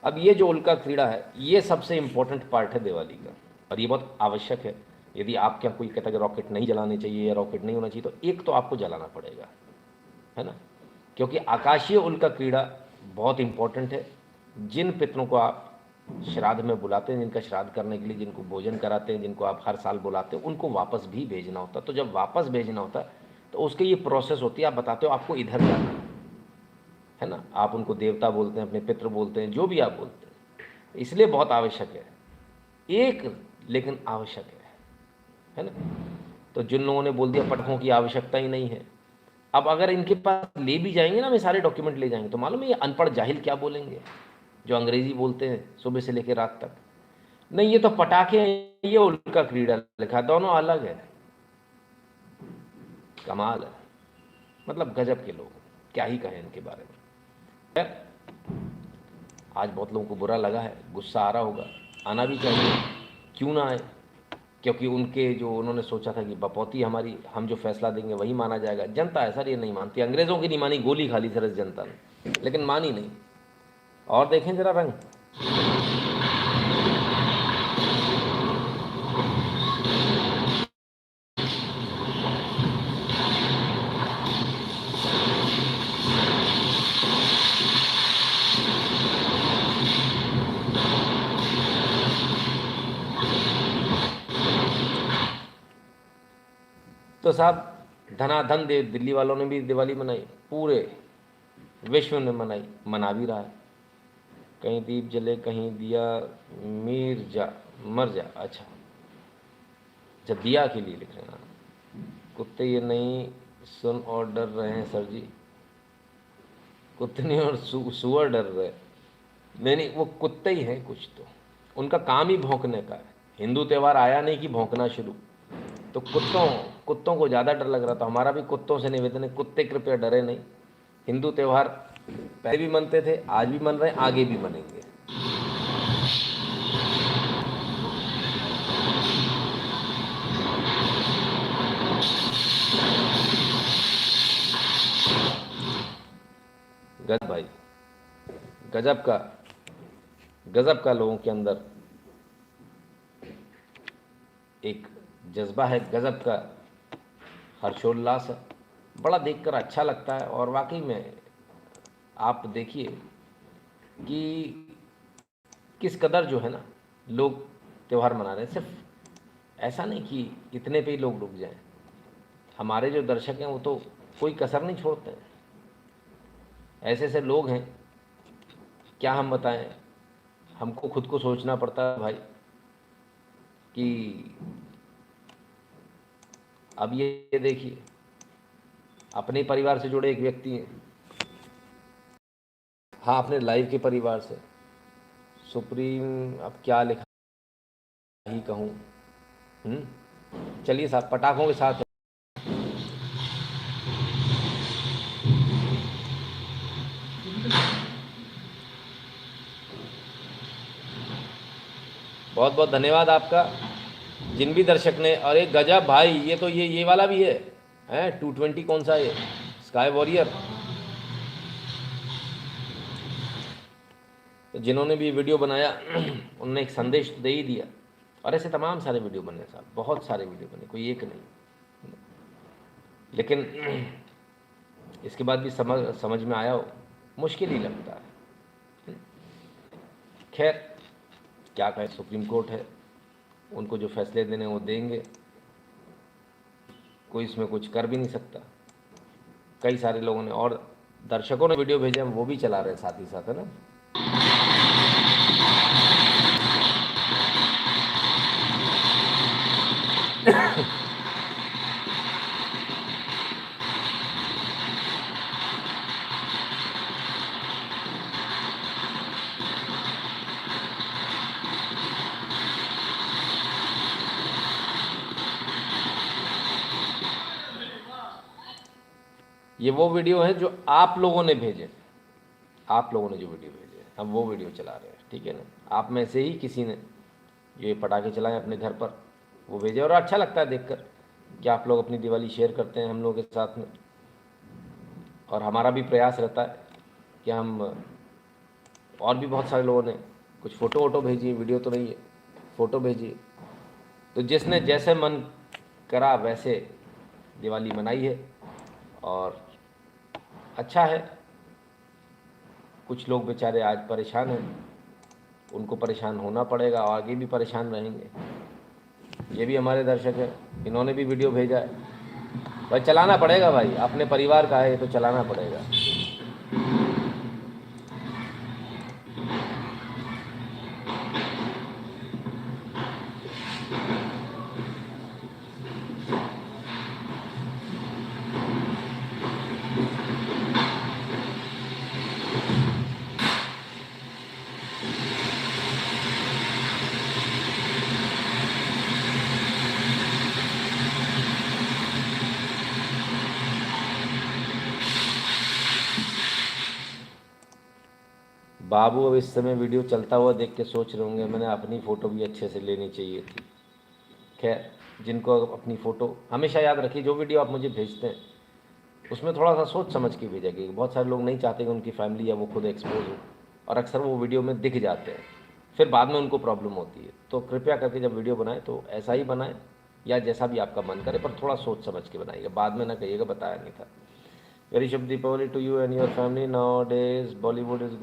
अब ये जो उल्का क्रीड़ा है, ये सबसे इम्पोर्टेंट पार्ट है दिवाली का, और ये बहुत आवश्यक है। यदि आपके यहाँ कोई कहता है कि रॉकेट नहीं जलाने चाहिए या रॉकेट नहीं होना चाहिए, तो एक तो आपको जलाना पड़ेगा, है ना? क्योंकि आकाशीय उल्का क्रीड़ा बहुत इम्पोर्टेंट है। जिन पितरों को आप श्राद्ध में बुलाते हैं, जिनका श्राद्ध करने के लिए जिनको भोजन कराते हैं, जिनको आप हर साल बुलाते हैं, उनको वापस भी भेजना होता है। तो जब वापस भेजना होता है तो उसकी ये प्रोसेस होती है, आप बताते हो आपको इधर जाना है ना? आप उनको देवता बोलते हैं, अपने पितृ बोलते हैं, जो भी आप बोलते हैं। इसलिए बहुत आवश्यक है, एक लेकिन आवश्यक है ना? तो जिन लोगों ने बोल दिया पटाखों की आवश्यकता ही नहीं है, अब अगर इनके पास ले भी जाएंगे ना, मैं सारे डॉक्यूमेंट ले जाएंगे, तो मालूम है ये अनपढ़ जाहिल क्या बोलेंगे, जो अंग्रेजी बोलते हैं सुबह से लेकर रात तक। नहीं, ये तो पटाखे हैं, ये उल्का क्रीड़ा लिखा, दोनों अलग है। कमाल है, मतलब गजब के लोग, क्या ही कहें इनके बारे में। आज बहुत लोगों को बुरा लगा है, गुस्सा आ रहा होगा, आना भी चाहिए, क्यों ना आए? क्योंकि उनके जो उन्होंने सोचा था कि बपौती हमारी, हम जो फैसला देंगे वही माना जाएगा। जनता है सर, ये नहीं मानती। अंग्रेज़ों की नहीं मानी, गोली खा ली सर इस जनता ने, लेकिन मानी नहीं। और देखें जरा रंग, तो साहब धनाधन दिल्ली वालों ने भी दिवाली मनाई, पूरे विश्व ने मनाई, मना भी रहा है। कहीं दीप जले, कहीं दिया मीर जा मर जा। अच्छा दिया के लिए लिख रहे हैं। कुत्ते ये नहीं सुन और डर रहे हैं सर जी। कुत्ते नहीं और सुअर डर रहे। नहीं, वो कुत्ते ही हैं कुछ, तो उनका काम ही भौंकने का है। हिंदू त्यौहार आया नहीं कि भौंकना शुरू, तो कुत्तों को ज़्यादा डर लग रहा था। हमारा भी कुत्तों से निवेदन है, कुत्ते कृपया डरे नहीं। हिंदू त्यौहार पहले भी मनते थे, आज भी मन रहे हैं, आगे भी मनेंगे। गजब भाई, गजब का लोगों के अंदर एक जज्बा है, गजब का हर्षोल्लास है। बड़ा देखकर अच्छा लगता है। और वाकई में आप देखिए कि किस कदर जो है ना लोग त्यौहार मना रहे हैं। सिर्फ ऐसा नहीं कि इतने पे ही लोग रुक जाएं। हमारे जो दर्शक हैं वो तो कोई कसर नहीं छोड़ते हैं। ऐसे ऐसे लोग हैं, क्या हम बताएं। हमको खुद को सोचना पड़ता है भाई कि अब ये देखिए, अपने परिवार से जुड़े एक व्यक्ति हैं, हाँ अपने लाइव के परिवार से, सुप्रीम अब क्या लिखा ही कहूँ। चलिए साहब, पटाखों के साथ बहुत बहुत धन्यवाद आपका, जिन भी दर्शक ने। अरे गजब भाई, ये तो ये वाला भी है, 220 कौन सा है, स्काई वॉरियर। तो जिन्होंने भी वीडियो बनाया उन्होंने एक संदेश तो दे ही दिया। और ऐसे तमाम सारे वीडियो बने साहब, बहुत सारे वीडियो बने, कोई एक नहीं। लेकिन इसके बाद भी समझ में आया हो, मुश्किल ही लगता है। खैर क्या कहें, सुप्रीम कोर्ट है, उनको जो फैसले देने वो देंगे, कोई इसमें कुछ कर भी नहीं सकता। कई सारे लोगों ने और दर्शकों ने वीडियो भेजे, हम वो भी चला रहे हैं साथ ही साथ, है ना। ये वो वीडियो है जो आप लोगों ने भेजे, आप लोगों ने जो वीडियो भेजे, हम वो वीडियो चला रहे हैं, ठीक है ना। आप में से ही किसी ने ये पटाखे चलाए अपने घर पर, वो भेजे। और अच्छा लगता है देखकर कि आप लोग अपनी दिवाली शेयर करते हैं हम लोगों के साथ में। और हमारा भी प्रयास रहता है कि हम, और भी बहुत सारे लोगों ने कुछ फ़ोटो वोटो भेजी, वीडियो तो नहीं है, फ़ोटो भेजिए। तो जिसने जैसे मन करा वैसे दिवाली मनाई है। और अच्छा है, कुछ लोग बेचारे आज परेशान हैं, उनको परेशान होना पड़ेगा और आगे भी परेशान रहेंगे। ये भी हमारे दर्शक हैं, इन्होंने भी वीडियो भेजा है। भाई चलाना पड़ेगा भाई, अपने परिवार का है ये तो चलाना पड़ेगा। बाबू अब इस समय वीडियो चलता हुआ देख के सोच रहे होंगे मैंने अपनी फ़ोटो भी अच्छे से लेनी चाहिए थी। खैर, जिनको अपनी फ़ोटो, हमेशा याद रखिए जो वीडियो आप मुझे भेजते हैं उसमें थोड़ा सा सोच समझ के भेजा कि बहुत सारे लोग नहीं चाहते कि उनकी फैमिली या वो खुद एक्सपोज हो, और अक्सर वो वीडियो में दिख जाते हैं, फिर बाद में उनको प्रॉब्लम होती है। तो कृपया करके जब वीडियो बनाएं तो ऐसा ही बनाएं, या जैसा भी आपका मन करे, पर थोड़ा सोच समझ के बनाइएगा, बाद में ना कहिएगा बताया नहीं था। Very Shubh Deepavali to you and your family. Nowadays, Bollywood is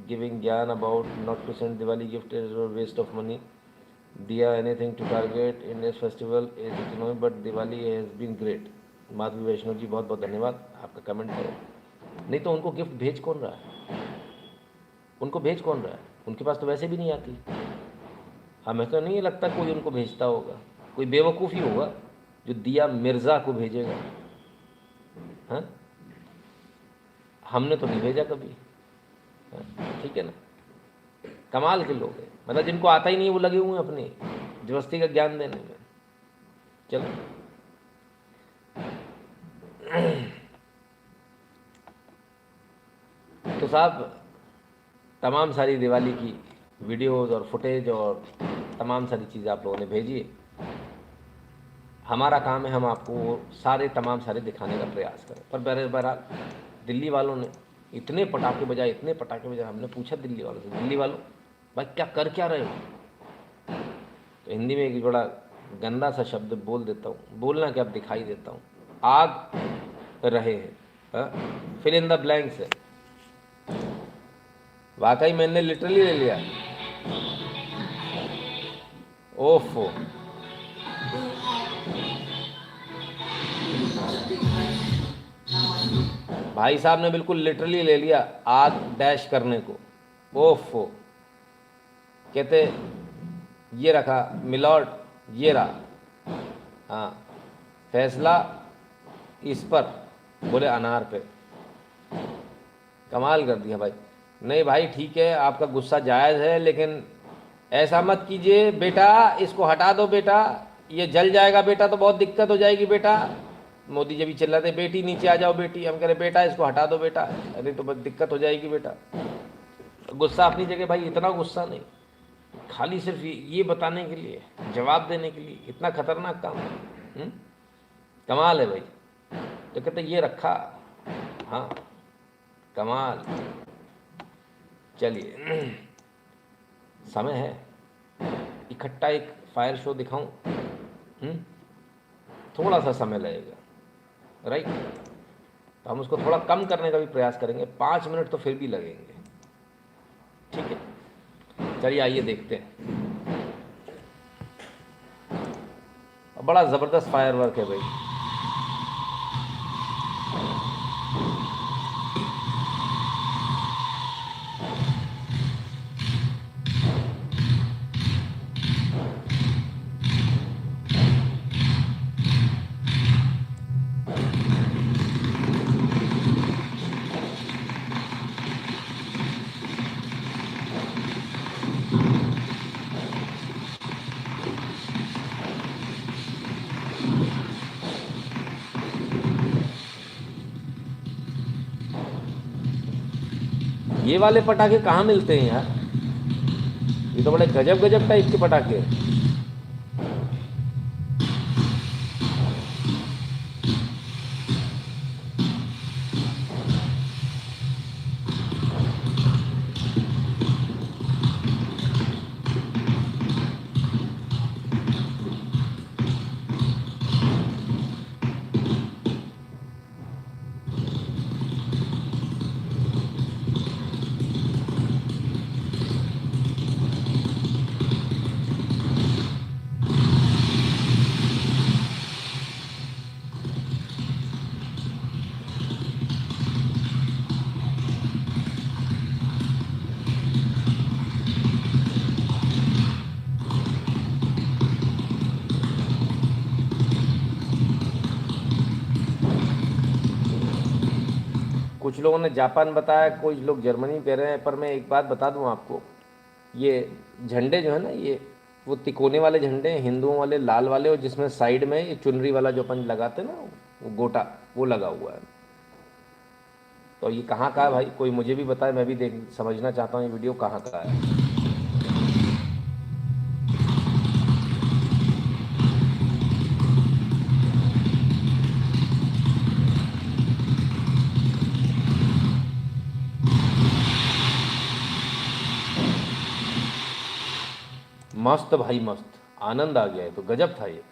giving gyan about not to send Diwali gift is a waste of money. दिया anything to target in this festival is economy but Diwali has been great. Madhavi Vaishnav ji बहुत बहुत धन्यवाद, आपका comment है। नहीं तो उनको gift भेज कौन रहा है? उनको भेज कौन रहा है? उनके पास तो वैसे भी नहीं आती। हमें तो नहीं लगता कोई उनको भेजता होगा, कोई बेवकूफ़ी होगा जो दिया मिर्ज़ा को भेजेगा। हाँ, हमने तो नहीं भेजा कभी। हाँ, ठीक है ना। कमाल के लोग हैं, मतलब जिनको आता ही नहीं वो लगे हुए हैं अपने जबरदस्ती का ज्ञान देने में। चलो तो साहब तमाम सारी दिवाली की वीडियोस और फुटेज और तमाम सारी चीज़ें आप लोगों ने भेजी है। हमारा काम है हम आपको तमाम सारे दिखाने का प्रयास करें। पर बहरहाल दिल्ली वालों ने इतने पटाखे बजाए, हमने पूछा दिल्ली वालों से, दिल्ली वालों भाई क्या रहे हो? तो हिंदी में एक बड़ा गंदा सा शब्द बोल देता हूँ, बोलना क्या, अब दिखाई देता हूँ। आग रहे हैं, फिल इन द ब्लैंक्स है। वाकई मैंने लिटरली ले लिया। ओफो, भाई साहब ने बिल्कुल लिटरली ले लिया आग डैश करने को। ओफो, कहते ये रखा मिलॉर्ड, ये रहा। हाँ, फैसला इस पर, बोले अनार पे। कमाल कर दिया भाई। नहीं भाई ठीक है, आपका गुस्सा जायज़ है, लेकिन ऐसा मत कीजिए बेटा, इसको हटा दो बेटा, ये जल जाएगा बेटा तो बहुत दिक्कत हो जाएगी बेटा। मोदी जी भी चिल्लाते बेटी नीचे आ जाओ बेटी, हम कह रहे बेटा इसको हटा दो बेटा, अरे तो बहुत दिक्कत हो जाएगी बेटा। गुस्सा अपनी जगह भाई, इतना गुस्सा नहीं, खाली सिर्फ ये बताने के लिए, जवाब देने के लिए इतना खतरनाक काम। कमाल है भाई। तो कहते ये रखा, हाँ कमाल। चलिए समय है, इकट्ठा एक फायर शो दिखाऊं, थोड़ा सा समय लगेगा, राइट। तो हम उसको थोड़ा कम करने का भी प्रयास करेंगे, 5 मिनट तो फिर भी लगेंगे, ठीक है। चलिए आइए देखते हैं। बड़ा ज़बरदस्त फायर वर्क है भाई। ये वाले पटाखे कहाँ मिलते हैं यार? ये तो बड़े गजब गजब टाइप के पटाखे हैं। कुछ लोगों ने जापान बताया, कुछ लोग जर्मनी कह रहे हैं। पर मैं एक बात बता दूं आपको, ये झंडे जो है ना, ये वो तिकोने वाले झंडे हैं, हिंदुओं वाले लाल वाले, और जिसमें साइड में ये चुनरी वाला जो अपन लगाते हैं ना, वो गोटा, वो लगा हुआ है। तो ये कहाँ का है भाई, कोई मुझे भी बताए, मैं भी देख समझना चाहता हूँ ये वीडियो कहाँ का है। मस्त भाई मस्त, आनंद आ गया है, तो गजब था ये।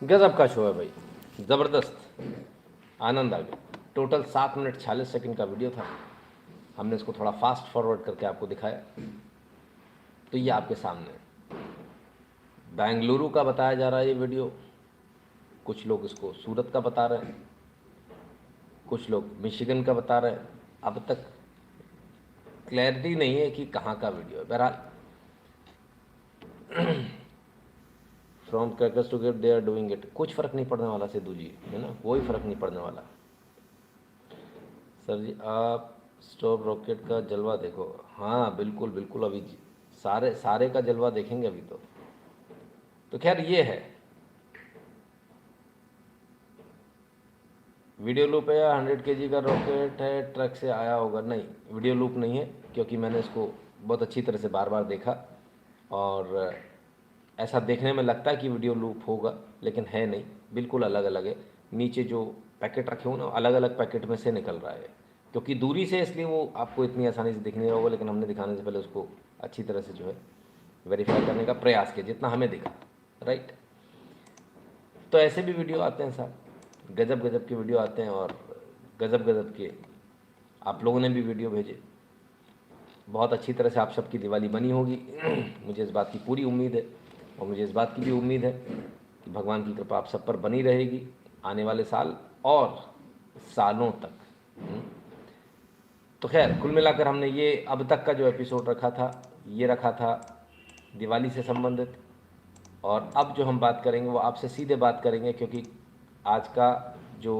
गजब का शो है भाई, ज़बरदस्त, आनंद आ गया। टोटल 7 मिनट 46 सेकंड का वीडियो था, हमने इसको थोड़ा फास्ट फॉरवर्ड करके आपको दिखाया। तो ये आपके सामने है। बेंगलुरु का बताया जा रहा है ये वीडियो, कुछ लोग इसको सूरत का बता रहे हैं, कुछ लोग मिशिगन का बता रहे हैं। अब तक क्लैरिटी नहीं है कि कहाँ का वीडियो है। बहरहाल from crackers to gift they are doing it, कुछ फ़र्क नहीं पड़ने वाला सिद्धू जी, है ना, कोई फ़र्क नहीं पड़ने वाला। सर जी आप स्टॉप रॉकेट का जलवा देखो। हाँ बिल्कुल बिल्कुल, अभी सारे का जलवा देखेंगे अभी तो खैर ये है। वीडियो लूप है या 100 kg का रॉकेट है, ट्रक से आया होगा? नहीं, वीडियो लूप नहीं है, क्योंकि मैंने इसको बहुत अच्छी तरह से बार बार देखा और ऐसा देखने में लगता है कि वीडियो लूप होगा, लेकिन है नहीं, बिल्कुल अलग अलग है। नीचे जो पैकेट रखे हुए ना, अलग अलग पैकेट में से निकल रहा है, क्योंकि दूरी से इसलिए वो आपको इतनी आसानी से दिख नहीं रहा होगा, लेकिन हमने दिखाने से पहले उसको अच्छी तरह से जो है वेरीफाई करने का प्रयास किया, जितना हमें दिखा। राइट, तो ऐसे भी वीडियो आते हैं साहब, गजब गजब के वीडियो आते हैं, और गजब गजब के आप लोगों ने भी वीडियो भेजे। बहुत अच्छी तरह से आप सबकी दिवाली बनी होगी मुझे इस बात की पूरी उम्मीद है, और मुझे इस बात की भी उम्मीद है कि भगवान की कृपा आप सब पर बनी रहेगी आने वाले साल और सालों तक। तो खैर कुल मिलाकर हमने ये अब तक का जो एपिसोड रखा था, ये रखा था दिवाली से संबंधित, और अब जो हम बात करेंगे वो आपसे सीधे बात करेंगे, क्योंकि आज का जो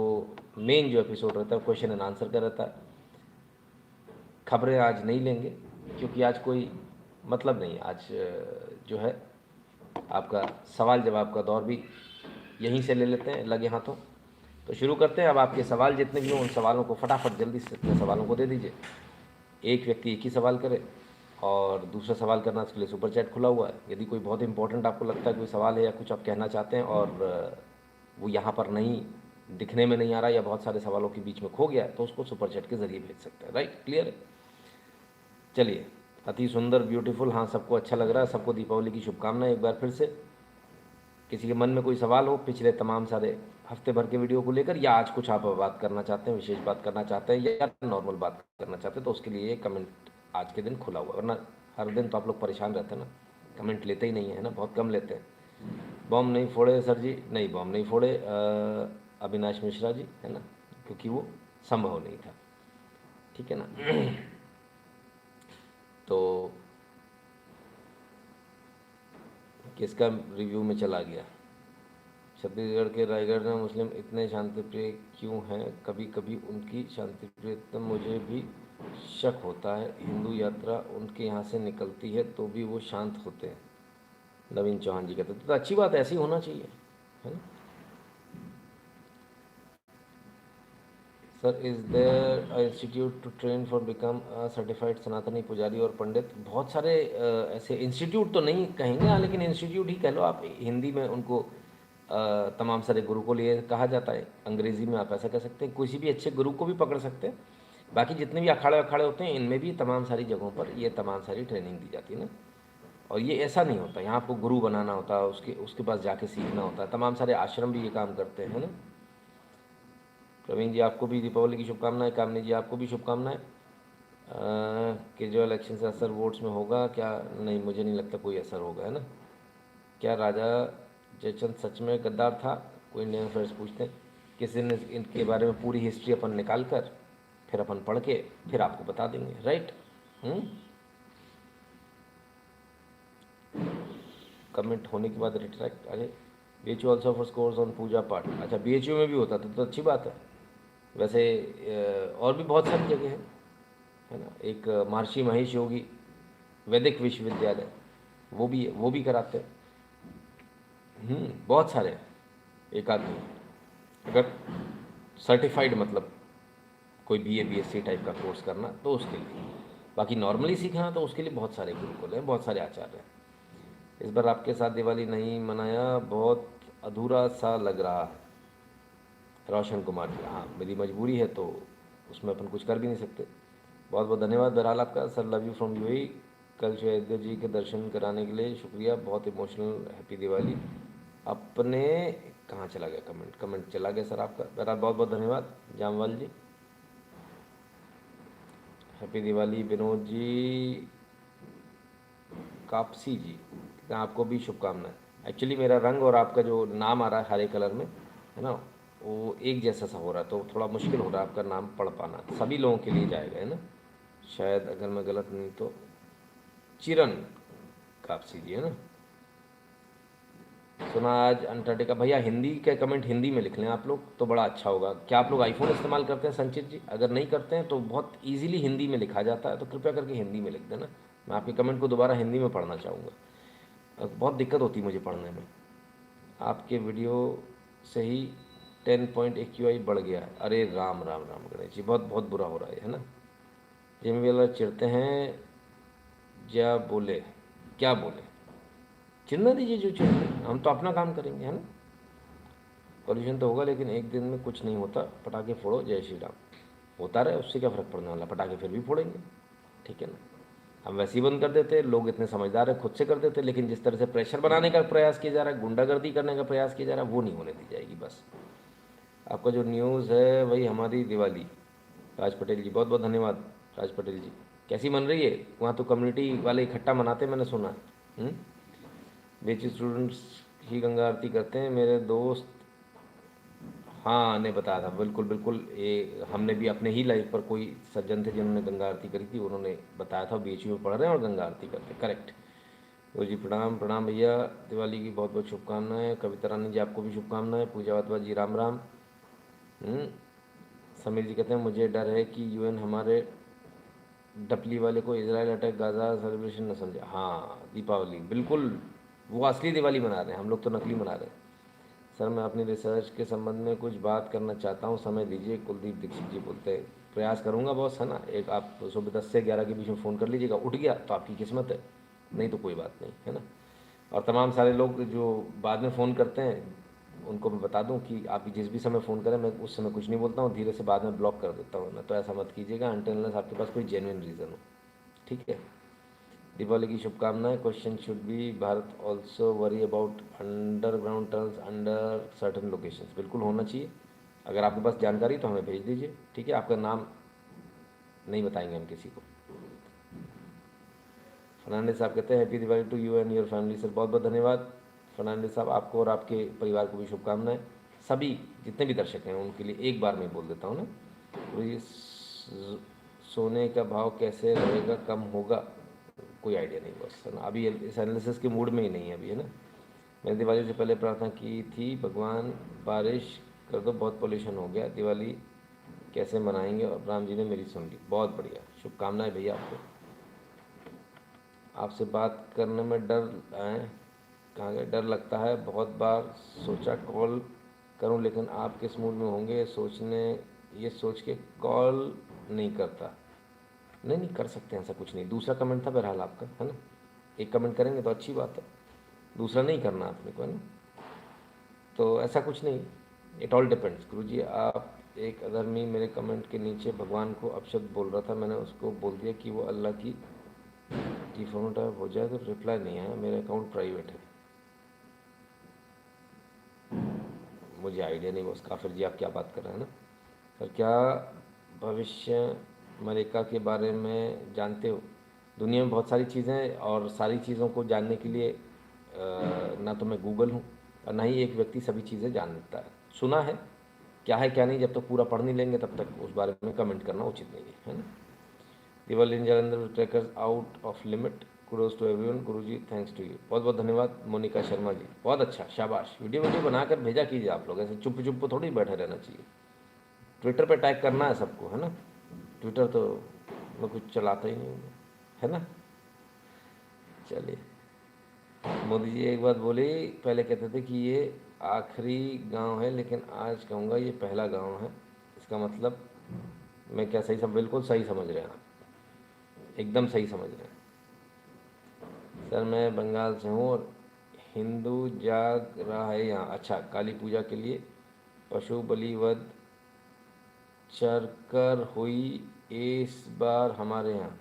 मेन जो एपिसोड रहता है वो क्वेश्चन एंड आंसर का रहता है। खबरें आज नहीं लेंगे, क्योंकि आज कोई मतलब नहीं, आज जो है आपका सवाल जवाब का दौर भी यहीं से ले लेते हैं लगे हाथों। तो शुरू करते हैं। अब आपके सवाल जितने भी हों उन सवालों को फटाफट जल्दी से अपने सवालों को दे दीजिए। एक व्यक्ति एक ही सवाल करे, और दूसरा सवाल करना उसके लिए सुपर चैट खुला हुआ है। यदि कोई बहुत इंपॉर्टेंट आपको लगता है कोई सवाल है या कुछ आप कहना चाहते हैं और वो यहाँ पर नहीं दिखने में नहीं आ रहा या बहुत सारे सवालों के बीच में खो गया है, तो उसको सुपर चैट के ज़रिए भेज सकते हैं। राइट, क्लियर है? चलिए, अति सुंदर, ब्यूटीफुल, हाँ सबको अच्छा लग रहा है, सबको दीपावली की शुभकामनाएं एक बार फिर से। किसी के मन में कोई सवाल हो पिछले तमाम सारे हफ्ते भर के वीडियो को लेकर, या आज कुछ आप बात करना चाहते हैं, विशेष बात करना चाहते हैं या नॉर्मल बात करना चाहते हैं, तो उसके लिए कमेंट आज के दिन खुला हुआ, वरना हर दिन तो आप लोग परेशान रहते हैं ना, कमेंट लेते ही नहीं है ना, बहुत कम लेते हैं। बॉम्ब नहीं फोड़े सर जी? नहीं, बॉम्ब नहीं फोड़े अविनाश मिश्रा जी, है ना, क्योंकि वो संभव नहीं था। ठीक है ना तो किसका रिव्यू में चला गया? छत्तीसगढ़ के रायगढ़ में मुस्लिम इतने शांतिप्रिय क्यों हैं? कभी कभी उनकी शांतिप्रियता मुझे भी शक होता है। हिंदू यात्रा उनके यहाँ से निकलती है तो भी वो शांत होते हैं। नवीन चौहान जी कहते हैं, तो अच्छी बात, ऐसी होना चाहिए, है ना। Sir is there institute to train for become certified Sanatani pujari और पंडित? बहुत सारे ऐसे इंस्टीट्यूट तो नहीं कहेंगे, हाँ, लेकिन इंस्टीट्यूट ही कह लो आप। हिंदी में उनको तमाम सारे गुरु को लिए कहा जाता है, अंग्रेज़ी में आप ऐसा कह सकते हैं, किसी भी अच्छे गुरु को भी पकड़ सकते हैं। बाकी जितने भी अखाड़े होते हैं इनमें भी तमाम सारी जगहों पर ये तमाम सारी ट्रेनिंग दी जाती है ना। और ये ऐसा नहीं होता, यहाँ आपको गुरु बनाना होता है, उसके पास जाके सीखना होता है। तमाम सारे आश्रम भी ये काम करते हैं, है ना। प्रवीण जी आपको भी दीपावली की शुभकामनाएं। कामनी जी आपको भी शुभकामनाएं। केजरीवाल इलेक्शन से असर वोट्स में होगा क्या? नहीं, मुझे नहीं लगता कोई असर होगा, है ना। क्या राजा जयचंद सच में गद्दार था? कोई नए अफेयर्स पूछते हैं। किसी ने इनके बारे में पूरी हिस्ट्री अपन निकाल कर फिर अपन पढ़ के फिर आपको बता देंगे। राइट। कमेंट होने के बाद रिट्रैक्ट। अरे BHU also for scores on puja path. अच्छा, BHU में भी होता था तो अच्छी बात है। वैसे और भी बहुत सारी जगह हैं, है ना। एक महर्षि महेश योगी वैदिक विश्वविद्यालय, वो भी कराते हैं। बहुत सारे, एक आदमी अगर सर्टिफाइड मतलब कोई BA BSc टाइप का कोर्स करना तो उसके लिए, बाकी नॉर्मली सीखना तो उसके लिए बहुत सारे गुरुकुल हैं, बहुत सारे आचार्य हैं। इस बार आपके साथ दिवाली नहीं मनाया, बहुत अधूरा सा लग रहा है। रोशन कुमार जी, हाँ मेरी मजबूरी है तो उसमें अपन कुछ कर भी नहीं सकते। बहुत बहुत धन्यवाद बहरहाल आपका। Sir love you from UAE। कल श्री अयोध्या जी के दर्शन कराने के लिए शुक्रिया, बहुत इमोशनल। हैप्पी दिवाली। अपने कहाँ चला गया कमेंट? कमेंट चला गया सर आपका। बहरहाल बहुत बहुत धन्यवाद जामवाल जी। हैप्पी दिवाली विनोद जी। कापसी जी, आपको भी शुभकामनाएं। एक्चुअली मेरा रंग और आपका जो नाम आ रहा है हरे कलर में, है ना, वो एक जैसा सा हो रहा है, तो थोड़ा मुश्किल हो रहा है आपका नाम पढ़ पाना। सभी लोगों के लिए जाएगा, है ना, शायद अगर मैं गलत नहीं तो चिरन कापसी जी, है ना। सुना आज अंटार्कटिका। भैया हिंदी के कमेंट हिंदी में लिख लें आप लोग तो बड़ा अच्छा होगा। क्या आप लोग आईफोन इस्तेमाल करते हैं संचित जी? अगर नहीं करते हैं तो बहुत इजीली हिंदी में लिखा जाता है, तो कृपया करके हिंदी में लिख देना। मैं आपके कमेंट को दोबारा हिंदी में पढ़ना चाहूँगा, बहुत दिक्कत होती है मुझे पढ़ने में। आपके वीडियो से ही 10 पॉइंट AQI बढ़ गया है। अरे राम राम राम गणेश जी, बहुत बहुत बुरा हो रहा है ना। जिम वाला चिढ़ते हैं, क्या बोले, क्या बोले, चिढ़ना दीजिए जो चिढ़ रहे हैं, हम तो अपना काम करेंगे, है ना। पॉल्यूशन तो होगा लेकिन एक दिन में कुछ नहीं होता, पटाखे फोड़ो, जय श्री राम। होता रहे, उससे क्या फ़र्क पड़ने वाला, पटाखे फिर भी फोड़ेंगे, ठीक है ना। हम वैसे ही बंद कर देते, लोग इतने समझदार है खुद से कर देते, लेकिन जिस तरह से प्रेशर बनाने का प्रयास किया जा रहा है, गुंडागर्दी करने का प्रयास किया जा रहा है, वो नहीं होने दी जाएगी बस। आपका जो न्यूज़ है वही हमारी दिवाली। राज पटेल जी, बहुत बहुत धन्यवाद राज पटेल जी। कैसी मन रही है वहाँ? तो कम्युनिटी वाले इकट्ठा मनाते, मैंने सुना। बेची स्टूडेंट्स ही गंगा आरती करते हैं, मेरे दोस्त, हाँ ने बताया था, बिल्कुल बिल्कुल। ये हमने भी अपने ही लाइफ पर कोई सज्जन थे जिन्होंने गंगा आरती करी थी, उन्होंने बताया था BHU में पढ़ रहे हैं और गंगा आरती करते, करेक्ट। तो जी प्रणाम प्रणाम भैया, दिवाली की बहुत बहुत शुभकामनाएं। कविता रानी जी आपको भी शुभकामनाएं। पूजा वातवा जी राम राम। समीर जी कहते हैं मुझे डर है कि UN हमारे डपली वाले को इजराइल अटैक गाजा सेलिब्रेशन न समझे। हाँ दीपावली बिल्कुल, वो असली दिवाली मना रहे हैं, हम लोग तो नकली मना रहे हैं। सर मैं अपनी रिसर्च के संबंध में कुछ बात करना चाहता हूँ, समय दीजिए। कुलदीप दीक्षित जी बोलते हैं प्रयास करूँगा बॉस, है ना। एक आप सुबह 10 से 11 के बीच में फ़ोन कर लीजिएगा, उठ गया तो आपकी किस्मत है, नहीं तो कोई बात नहीं, है ना। और तमाम सारे लोग जो बाद में फ़ोन करते हैं उनको मैं बता दूं कि आप जिस भी समय फ़ोन करें, मैं उस समय कुछ नहीं बोलता हूँ, धीरे से बाद में ब्लॉक कर देता हूँ ना, तो ऐसा मत कीजिएगा अनटिल अनलेस आपके पास कोई जेन्युइन रीज़न हो, ठीक है। दीपावली की शुभकामनाएं। Question should be Bharat also worry about underground tunnels under certain locations. बिल्कुल होना चाहिए, अगर आपके पास जानकारी तो हमें भेज दीजिए, ठीक है। आपका नाम नहीं बताएंगे हम किसी को। फर्नांडिस साहब कहते हैं happy Diwali to you and your family. Sir बहुत बहुत धन्यवाद फर्नांडिस साहब, आपको और आपके परिवार को भी शुभकामनाएं। सभी जितने भी दर्शक हैं उनके लिए एक बार मैं बोल देता हूँ ना, तो ये सोने का भाव कैसे रहेगा, कम होगा, कोई आइडिया नहीं बस, है ना। अभी इस एनालिसिस के मूड में ही नहीं है अभी, है ना। मैंने दिवाली से पहले प्रार्थना की थी, भगवान बारिश कर दो, बहुत पोल्यूशन हो गया, दिवाली कैसे मनाएंगे, और राम जी ने मेरी सुन ली। बहुत बढ़िया, शुभकामनाएं भैया आपको। आपसे बात करने में डर आए, कहाँ गए, डर लगता है, बहुत बार सोचा कॉल करूं लेकिन आप किस मूड में होंगे ये सोच के कॉल नहीं करता। नहीं नहीं कर सकते हैं, ऐसा कुछ नहीं। दूसरा कमेंट था बहरहाल आपका, है ना। एक कमेंट करेंगे तो अच्छी बात है, दूसरा नहीं करना आपने को, है ना। तो ऐसा कुछ नहीं, इट ऑल डिपेंड्स। गुरुजी आप एक अधर्मी मेरे कमेंट के नीचे भगवान को अपशब्द बोल रहा था, मैंने उसको बोल दिया कि वो अल्लाह की फ़ोन टैप हो जाए, तो रिप्लाई नहीं आया, मेरा अकाउंट प्राइवेट है। मुझे आइडिया नहीं बस, काफिर जी आप क्या बात कर रहे हैं ना। सर क्या भविष्य अमेरिका के बारे में जानते हो? दुनिया में बहुत सारी चीज़ें, और सारी चीज़ों को जानने के लिए ना तो मैं गूगल हूँ और ना ही एक व्यक्ति सभी चीज़ें जानता है। सुना है क्या नहीं, जब तक पूरा पढ़ नहीं लेंगे तब तक उस बारे में कमेंट करना उचित नहीं है ना। Diwali in Jalandhar crackers out of limit, kudos to everyone. Guruji thanks to you, बहुत बहुत धन्यवाद मोनिका शर्मा जी, बहुत अच्छा, शाबाश। वीडियो बनाकर भेजा कीजिए आप लोग, ऐसे चुप चुप थोड़ी बैठे रहना चाहिए। ट्विटर पे टैग करना है सबको, है ना। ट्विटर तो मैं कुछ चलाता ही नहीं हूँ, है ना। चलिए, मोदी जी एक बात बोली, पहले कहते थे कि ये आखिरी गांव है, लेकिन आज कहूँगा ये पहला गांव है। इसका मतलब मैं क्या सही बिल्कुल सही समझ रहे हैं आप, एकदम सही समझ रहे हैं। सर मैं बंगाल से हूँ और हिंदू जाग रहा है यहाँ। अच्छा, काली पूजा के लिए पशु बलि वध चरकर हुई इस बार हमारे यहाँ।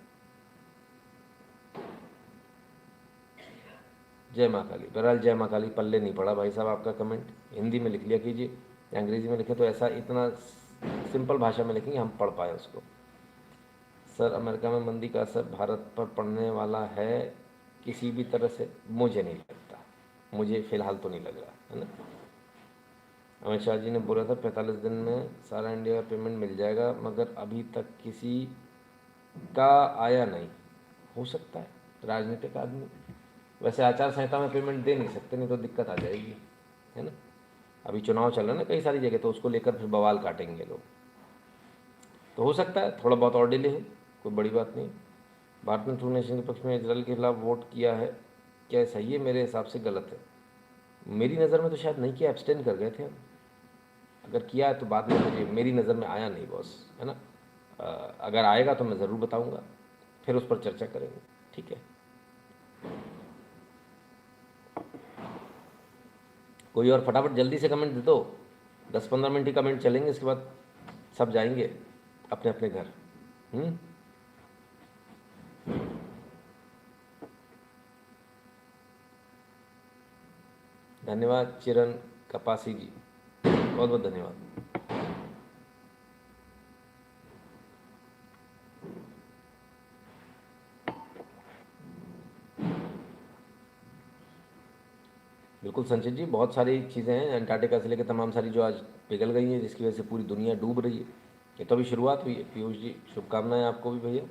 जय माँ काली। बहरहाल जय माँ काली पल्ले नहीं पड़ा भाई साहब आपका कमेंट, हिंदी में लिख लिया कीजिए, अंग्रेजी में लिखे तो ऐसा इतना सिंपल भाषा में लिखेंगे हम पढ़ पाए उसको। सर अमेरिका में मंदी का असर भारत पर पड़ने वाला है किसी भी तरह से? मुझे नहीं लगता, मुझे फ़िलहाल तो नहीं लग रहा है ना। अमित शाह जी ने बोला था 45 दिन में सारा इंडिया का पेमेंट मिल जाएगा, मगर अभी तक किसी का आया नहीं। हो सकता है, राजनीतिक आदमी, वैसे आचार संहिता में पेमेंट दे नहीं सकते, नहीं तो दिक्कत आ जाएगी, है ना। अभी चुनाव चल रहा है ना कई सारी जगह, तो उसको लेकर फिर बवाल काटेंगे लोग, तो हो सकता है थोड़ा बहुत और डिले हो, कोई बड़ी बात नहीं। भारत ने ट्रू नेशन के पक्ष में इजराइल के खिलाफ वोट किया है, क्या सही है? मेरे हिसाब से गलत है। मेरी नज़र में तो शायद नहीं किया, एब्सटेन कर गए थे हम। अगर किया है तो बाद में मुझे मेरी नज़र में आया नहीं बॉस, है ना। अगर आएगा तो मैं ज़रूर बताऊंगा, फिर उस पर चर्चा करेंगे, ठीक है। कोई और फटाफट जल्दी से कमेंट दे दो, 10-15 मिनट ही कमेंट चलेंगे, इसके बाद सब जाएंगे अपने अपने घर। धन्यवाद चिरन कपासी जी, बहुत बहुत धन्यवाद। बिल्कुल संचित जी, बहुत सारी चीज़ें हैं अंटार्कटिका से लेकर तमाम सारी जो आज पिघल गई हैं, जिसकी वजह से पूरी दुनिया डूब रही है। ये तो अभी शुरुआत हुई है। पीयूष जी शुभकामनाएं आपको भी भैया।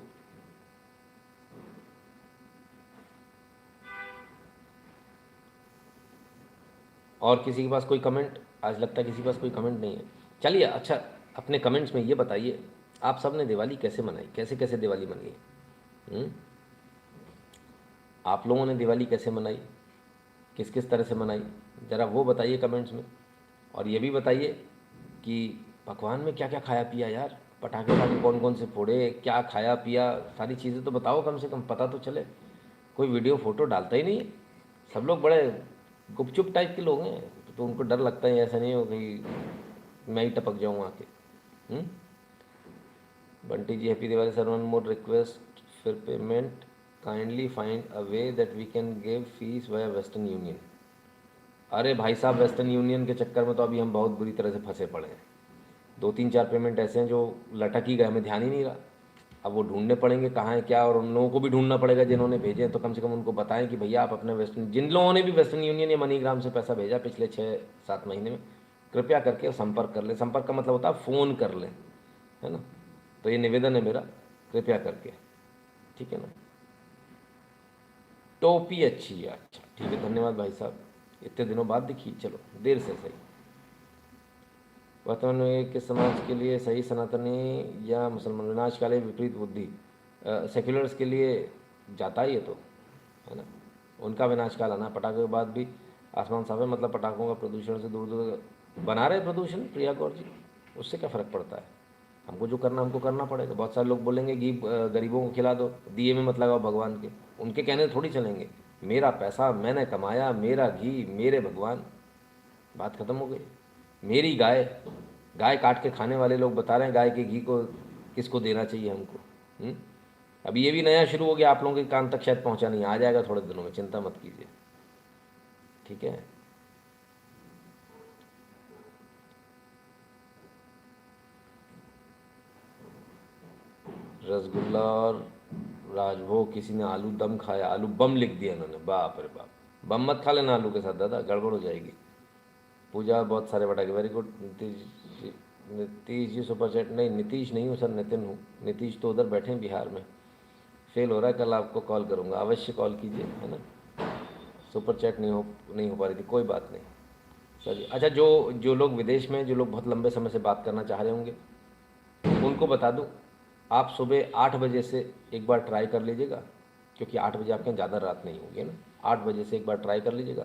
और किसी के पास कोई कमेंट? आज लगता है किसी के पास कोई कमेंट नहीं है। चलिए अच्छा, अपने कमेंट्स में ये बताइए आप सब ने दिवाली कैसे मनाई, कैसे कैसे दिवाली मनाई है? आप लोगों ने दिवाली कैसे मनाई, किस किस तरह से मनाई, ज़रा वो बताइए कमेंट्स में। और ये भी बताइए कि पकवान में क्या क्या खाया पिया यार, पटाखे वटाखे कौन कौन से फोड़े, क्या खाया पिया, सारी चीज़ें तो बताओ, कम से कम पता तो चले। कोई वीडियो फ़ोटो डालता ही नहीं है, सब लोग बड़े गुपचुप टाइप के लोग हैं, तो उनको डर लगता है ऐसा नहीं हो कि मैं ही टपक जाऊँ आके। Bunty ji happy Diwali sir, one more request फिर payment, kindly find a way that we can give fees via Western Union. अरे भाई साहब, वेस्टर्न यूनियन के चक्कर में तो अभी हम बहुत बुरी तरह से फंसे पड़े हैं। 2-3-4 पेमेंट ऐसे हैं जो लटक ही गए, हमें ध्यान ही नहीं रहा। अब वो ढूंढने पड़ेंगे कहाँ है क्या, और उन लोगों को भी ढूंढना पड़ेगा जिन्होंने भेजे हैं, तो कम से कम उनको बताएं कि भैया आप अपने वेस्टर्न, जिन लोगों ने भी वेस्टर्न यूनियन या मनीग्राम से पैसा भेजा पिछले 6-7 महीने में, कृपया करके संपर्क कर लें। संपर्क का मतलब होता है फ़ोन कर लें, है ना। तो ये निवेदन है मेरा, कृपया करके, ठीक है ना। टोपी अच्छी है, अच्छा ठीक है, धन्यवाद भाई साहब, इतने दिनों बाद दिखी, चलो देर से सही। वर्तमान में किस समाज के लिए सही, सनातनी या मुसलमान? विनाश काले विपरीत बुद्धि, सेक्युलर्स के लिए जाता ही है तो, है ना, उनका विनाश काल आना। पटाखे के बाद भी आसमान साफ है, मतलब पटाखों का प्रदूषण से दूर दूर बना रहे प्रदूषण। प्रिया गौर जी, उससे क्या फ़र्क पड़ता है, हमको जो करना हमको करना पड़ेगा। बहुत सारे लोग बोलेंगे घी गरीबों को खिला दो, दिए में मत लगाओ भगवान के, उनके कहने थोड़ी चलेंगे। मेरा पैसा मैंने कमाया, मेरा घी मेरे भगवान, बात ख़त्म हो गई। मेरी गाय, गाय काट के खाने वाले लोग बता रहे हैं गाय के घी को किसको देना चाहिए हमको। अभी ये भी नया शुरू हो गया, आप लोगों के कान तक शायद पहुंचा नहीं, आ जाएगा थोड़े दिनों में, चिंता मत कीजिए, ठीक है। रसगुल्ला और राजभोग, किसी ने आलू दम खाया, आलू बम लिख दिया इन्होंने, बाप रे बाप। बम मत खा लेना आलू के साथ दादा, गड़बड़ हो जाएगी। पूजा बहुत सारे पटाखे, very good. Nitish ji super chat, नहीं नीतीश नहीं हूँ सर, नितिन हूँ। नीतीश तो उधर बैठे हैं बिहार में, फेल हो रहा है, कल आपको कॉल करूँगा, अवश्य कॉल कीजिए, है ना। सुपर चैट नहीं हो पा रही थी, कोई बात नहीं सर जी। अच्छा, जो लोग विदेश में, जो लोग बहुत लंबे समय से बात करना चाह रहे होंगे, उनको बता दूँ, आप सुबह 8 बजे से एक बार ट्राई कर लीजिएगा, क्योंकि 8 बजे आपके यहाँ ज़्यादा रात नहीं होगी ना। 8 बजे से एक बार ट्राई कर लीजिएगा,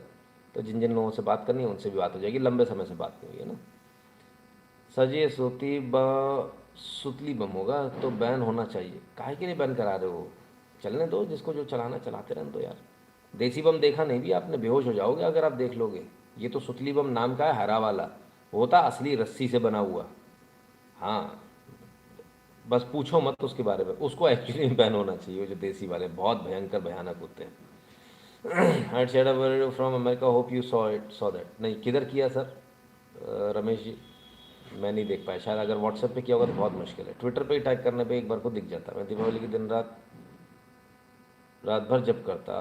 तो जिन जिन लोगों से बात करनी है उनसे भी बात हो जाएगी, लंबे समय से बात नहीं हुई है ना। सर जी ये सुतली बम होगा तो बैन होना चाहिए, काहे के लिए बैन करा रहे हो? चलने दो, जिसको जो चलाना चलाते रहने दो यार। देसी बम देखा नहीं भी आपने, बेहोश हो जाओगे अगर आप देख लोगे। ये तो सुतली बम नाम का है, हरा वाला होता, असली रस्सी से बना हुआ। हाँ, बस पूछो मत उसके बारे में, उसको एक्चुअली बैन होना चाहिए। वो जो देसी वाले बहुत भयंकर भयानक होते हैं। Had shared a video from America, hope you saw that. नहीं, किधर किया सर रमेश जी, मैं नहीं देख पाया। शायद अगर व्हाट्सएप पे किया होगा तो बहुत मुश्किल है, ट्विटर पे ही टाइप करने पे एक बार को दिख जाता है। मैं दीपावली के दिन रात भर जब करता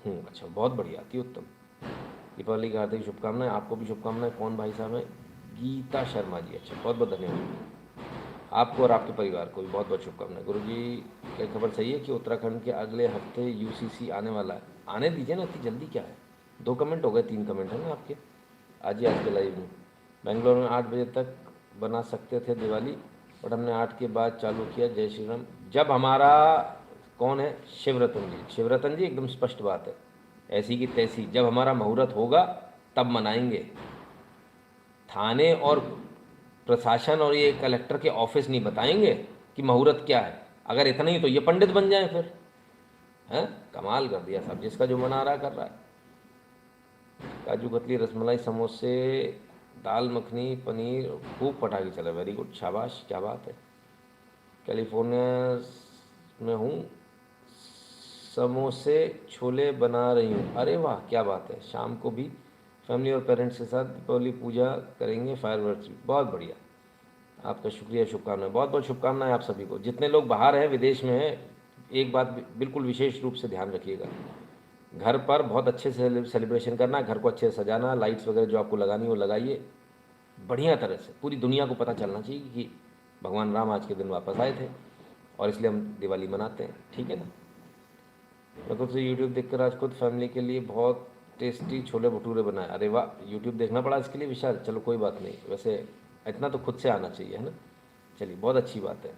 हूँ। अच्छा, बहुत बढ़िया, अति उत्तम। दीपावली की हार्दिक शुभकामनाएं, आपको भी शुभकामनाएं। कौन भाई साहब हैं? गीता शर्मा जी, अच्छा बहुत बहुत धन्यवाद आपको और आपके परिवार को भी बहुत बहुत शुभकामनाएं। गुरु जी, क्या खबर सही है कि उत्तराखंड के अगले हफ्ते यूसीसी आने वाला है? आने दीजिए ना, इतनी जल्दी क्या है? 2 कमेंट हो गए, 3 कमेंट है ना आपके। आज ही आज के लाइव में बेंगलोर में 8 बजे तक बना सकते थे दिवाली, बट हमने 8 के बाद चालू किया। जय श्री राम। जब हमारा कौन है? शिवरतन जी, शिवरतन जी एकदम स्पष्ट बात है, ऐसी की तैसी। जब हमारा मुहूर्त होगा तब मनाएंगे। थाने और प्रशासन और ये कलेक्टर के ऑफिस नहीं बताएंगे कि मुहूर्त क्या है। अगर इतना ही तो ये पंडित बन जाए फिर, हैं? कमाल कर दिया साहब, जिसका जो मना रहा कर रहा है। काजू कतली, रसमलाई, समोसे, दाल मखनी, पनीर, खूब पटाखे चला। वेरी गुड, शाबाश, क्या बात है। कैलिफोर्निया में हूँ, समोसे छोले बना रही हूँ। अरे वाह, क्या बात है। शाम को भी फैमिली और पेरेंट्स के साथ दीपावली पूजा करेंगे, फायरवर्क्स भी। बहुत बढ़िया, आपका शुक्रिया, शुभकामनाएं, बहुत बहुत शुभकामनाएं आप सभी को। जितने लोग बाहर हैं, विदेश में हैं, एक बात बिल्कुल विशेष रूप से ध्यान रखिएगा, घर पर बहुत अच्छे से सेलिब्रेशन करना, घर को अच्छे से सजाना, लाइट्स वगैरह जो आपको लगानी है वो लगाइए बढ़िया तरह से। पूरी दुनिया को पता चलना चाहिए कि भगवान राम आज के दिन वापस आए थे और इसलिए हम दिवाली मनाते हैं, ठीक है ना। मैं खुद से यूट्यूब देखकर आज खुद फैमिली के लिए बहुत टेस्टी छोले भटूरे बनाए। अरे वाह, यूट्यूब देखना पड़ा इसके लिए विशाल, चलो कोई बात नहीं, वैसे इतना तो खुद से आना चाहिए, है ना। चलिए, बहुत अच्छी बात है।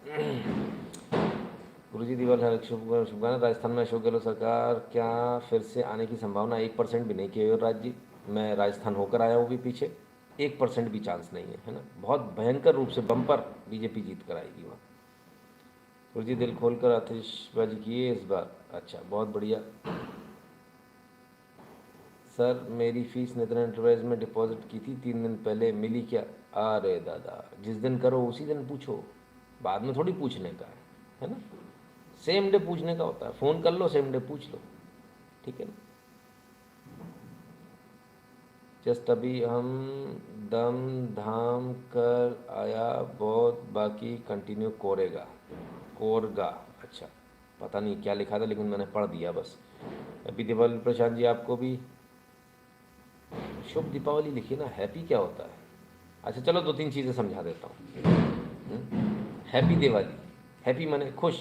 गुरुजी, दिवाली हार्दिक शुभकामनाएं। राजस्थान में अशोक गहलोत सरकार क्या फिर से आने की संभावना? 1% भी नहीं किया राज जी, मैं राजस्थान होकर आया हूँ भी पीछे, 1% भी चांस नहीं है ना। बहुत भयंकर रूप से बम्पर बीजेपी जीत कर आएगी वहाँ। गुरुजी, दिल खोलकर आतिशबाजी किए इस बार। अच्छा, बहुत बढ़िया। सर, मेरी फीस नेत्र एंटरप्राइज में डिपॉजिट की थी 3 दिन पहले, मिली क्या? अरे दादा, जिस दिन करो उसी दिन पूछो, बाद में थोड़ी पूछने का है ना। सेम डे पूछने का होता है, फ़ोन कर लो, सेम डे पूछ लो, ठीक है ना। जस्ट अभी हम दम धाम कर आया, बहुत बाकी कंटिन्यू कोरगा। अच्छा, पता नहीं क्या लिखा था, लेकिन मैंने पढ़ दिया बस। हैप्पी दीपावली प्रशांत जी, आपको भी शुभ दीपावली लिखिए ना। हैप्पी क्या होता है? अच्छा चलो, 2-3 चीज़ें समझा देता हूँ। हैप्पी दिवाली, हैप्पी माने खुश,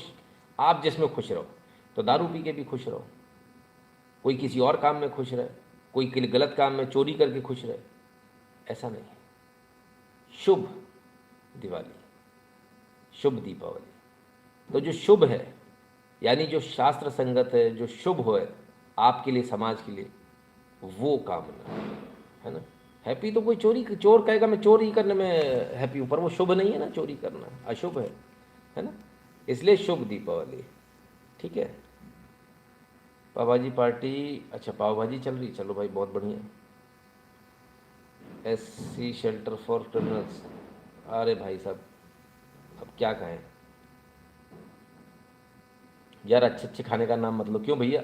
आप जिसमें खुश रहो, तो दारू पी के भी खुश रहो, कोई किसी और काम में खुश रहे, कोई गलत काम में चोरी करके खुश रहे, ऐसा नहीं। शुभ दिवाली, शुभ दीपावली, तो जो शुभ है यानी जो शास्त्र संगत है, जो शुभ हो आपके लिए, समाज के लिए, वो कामना है ना। हैप्पी तो कोई चोर कहेगा मैं चोरी करने में हैप्पी हूँ, पर वो शुभ नहीं है ना, चोरी करना अशुभ है ना। इसलिए शुभ दीपावली, ठीक है। पाव भाजी पार्टी, अच्छा पाव भाजी चल रही, चलो भाई बहुत बढ़िया। SC शेल्टर फॉर क्रिमिनल्स, अरे भाई साहब अब क्या कहें यार, अच्छे अच्छे खाने का नाम मतलब क्यों भैया।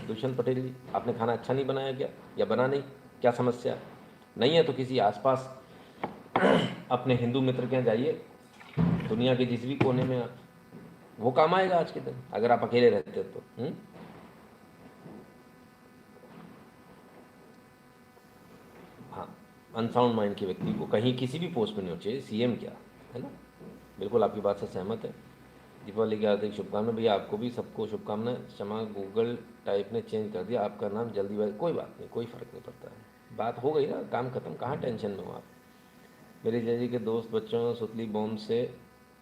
दुष्यंत पटेल जी, आपने खाना अच्छा नहीं बनाया क्या, या बना नहीं, क्या समस्या नहीं है? तो किसी आसपास अपने हिंदू मित्र के यहाँ जाइए, दुनिया के जिस भी कोने में, आप वो काम आएगा आज के दिन, अगर आप अकेले रहते हो तो। हाँ, अनसाउंड माइंड के व्यक्ति को कहीं किसी भी पोस्ट में नहीं हो चाहिए, CM क्या, है ना। बिल्कुल आपकी बात से सहमत है। दीपावली की हार्दिक शुभकामनाएं भैया, आपको भी सबको शुभकामनाएं। क्षमा, गूगल टाइप ने चेंज कर दिया आपका नाम, जल्दी भाई, कोई बात नहीं, कोई फ़र्क नहीं पड़ता है, बात हो गई ना, काम खत्म, कहाँ टेंशन में हो आप। मेरे जैजी के दोस्त बच्चों सुतली बॉम्ब से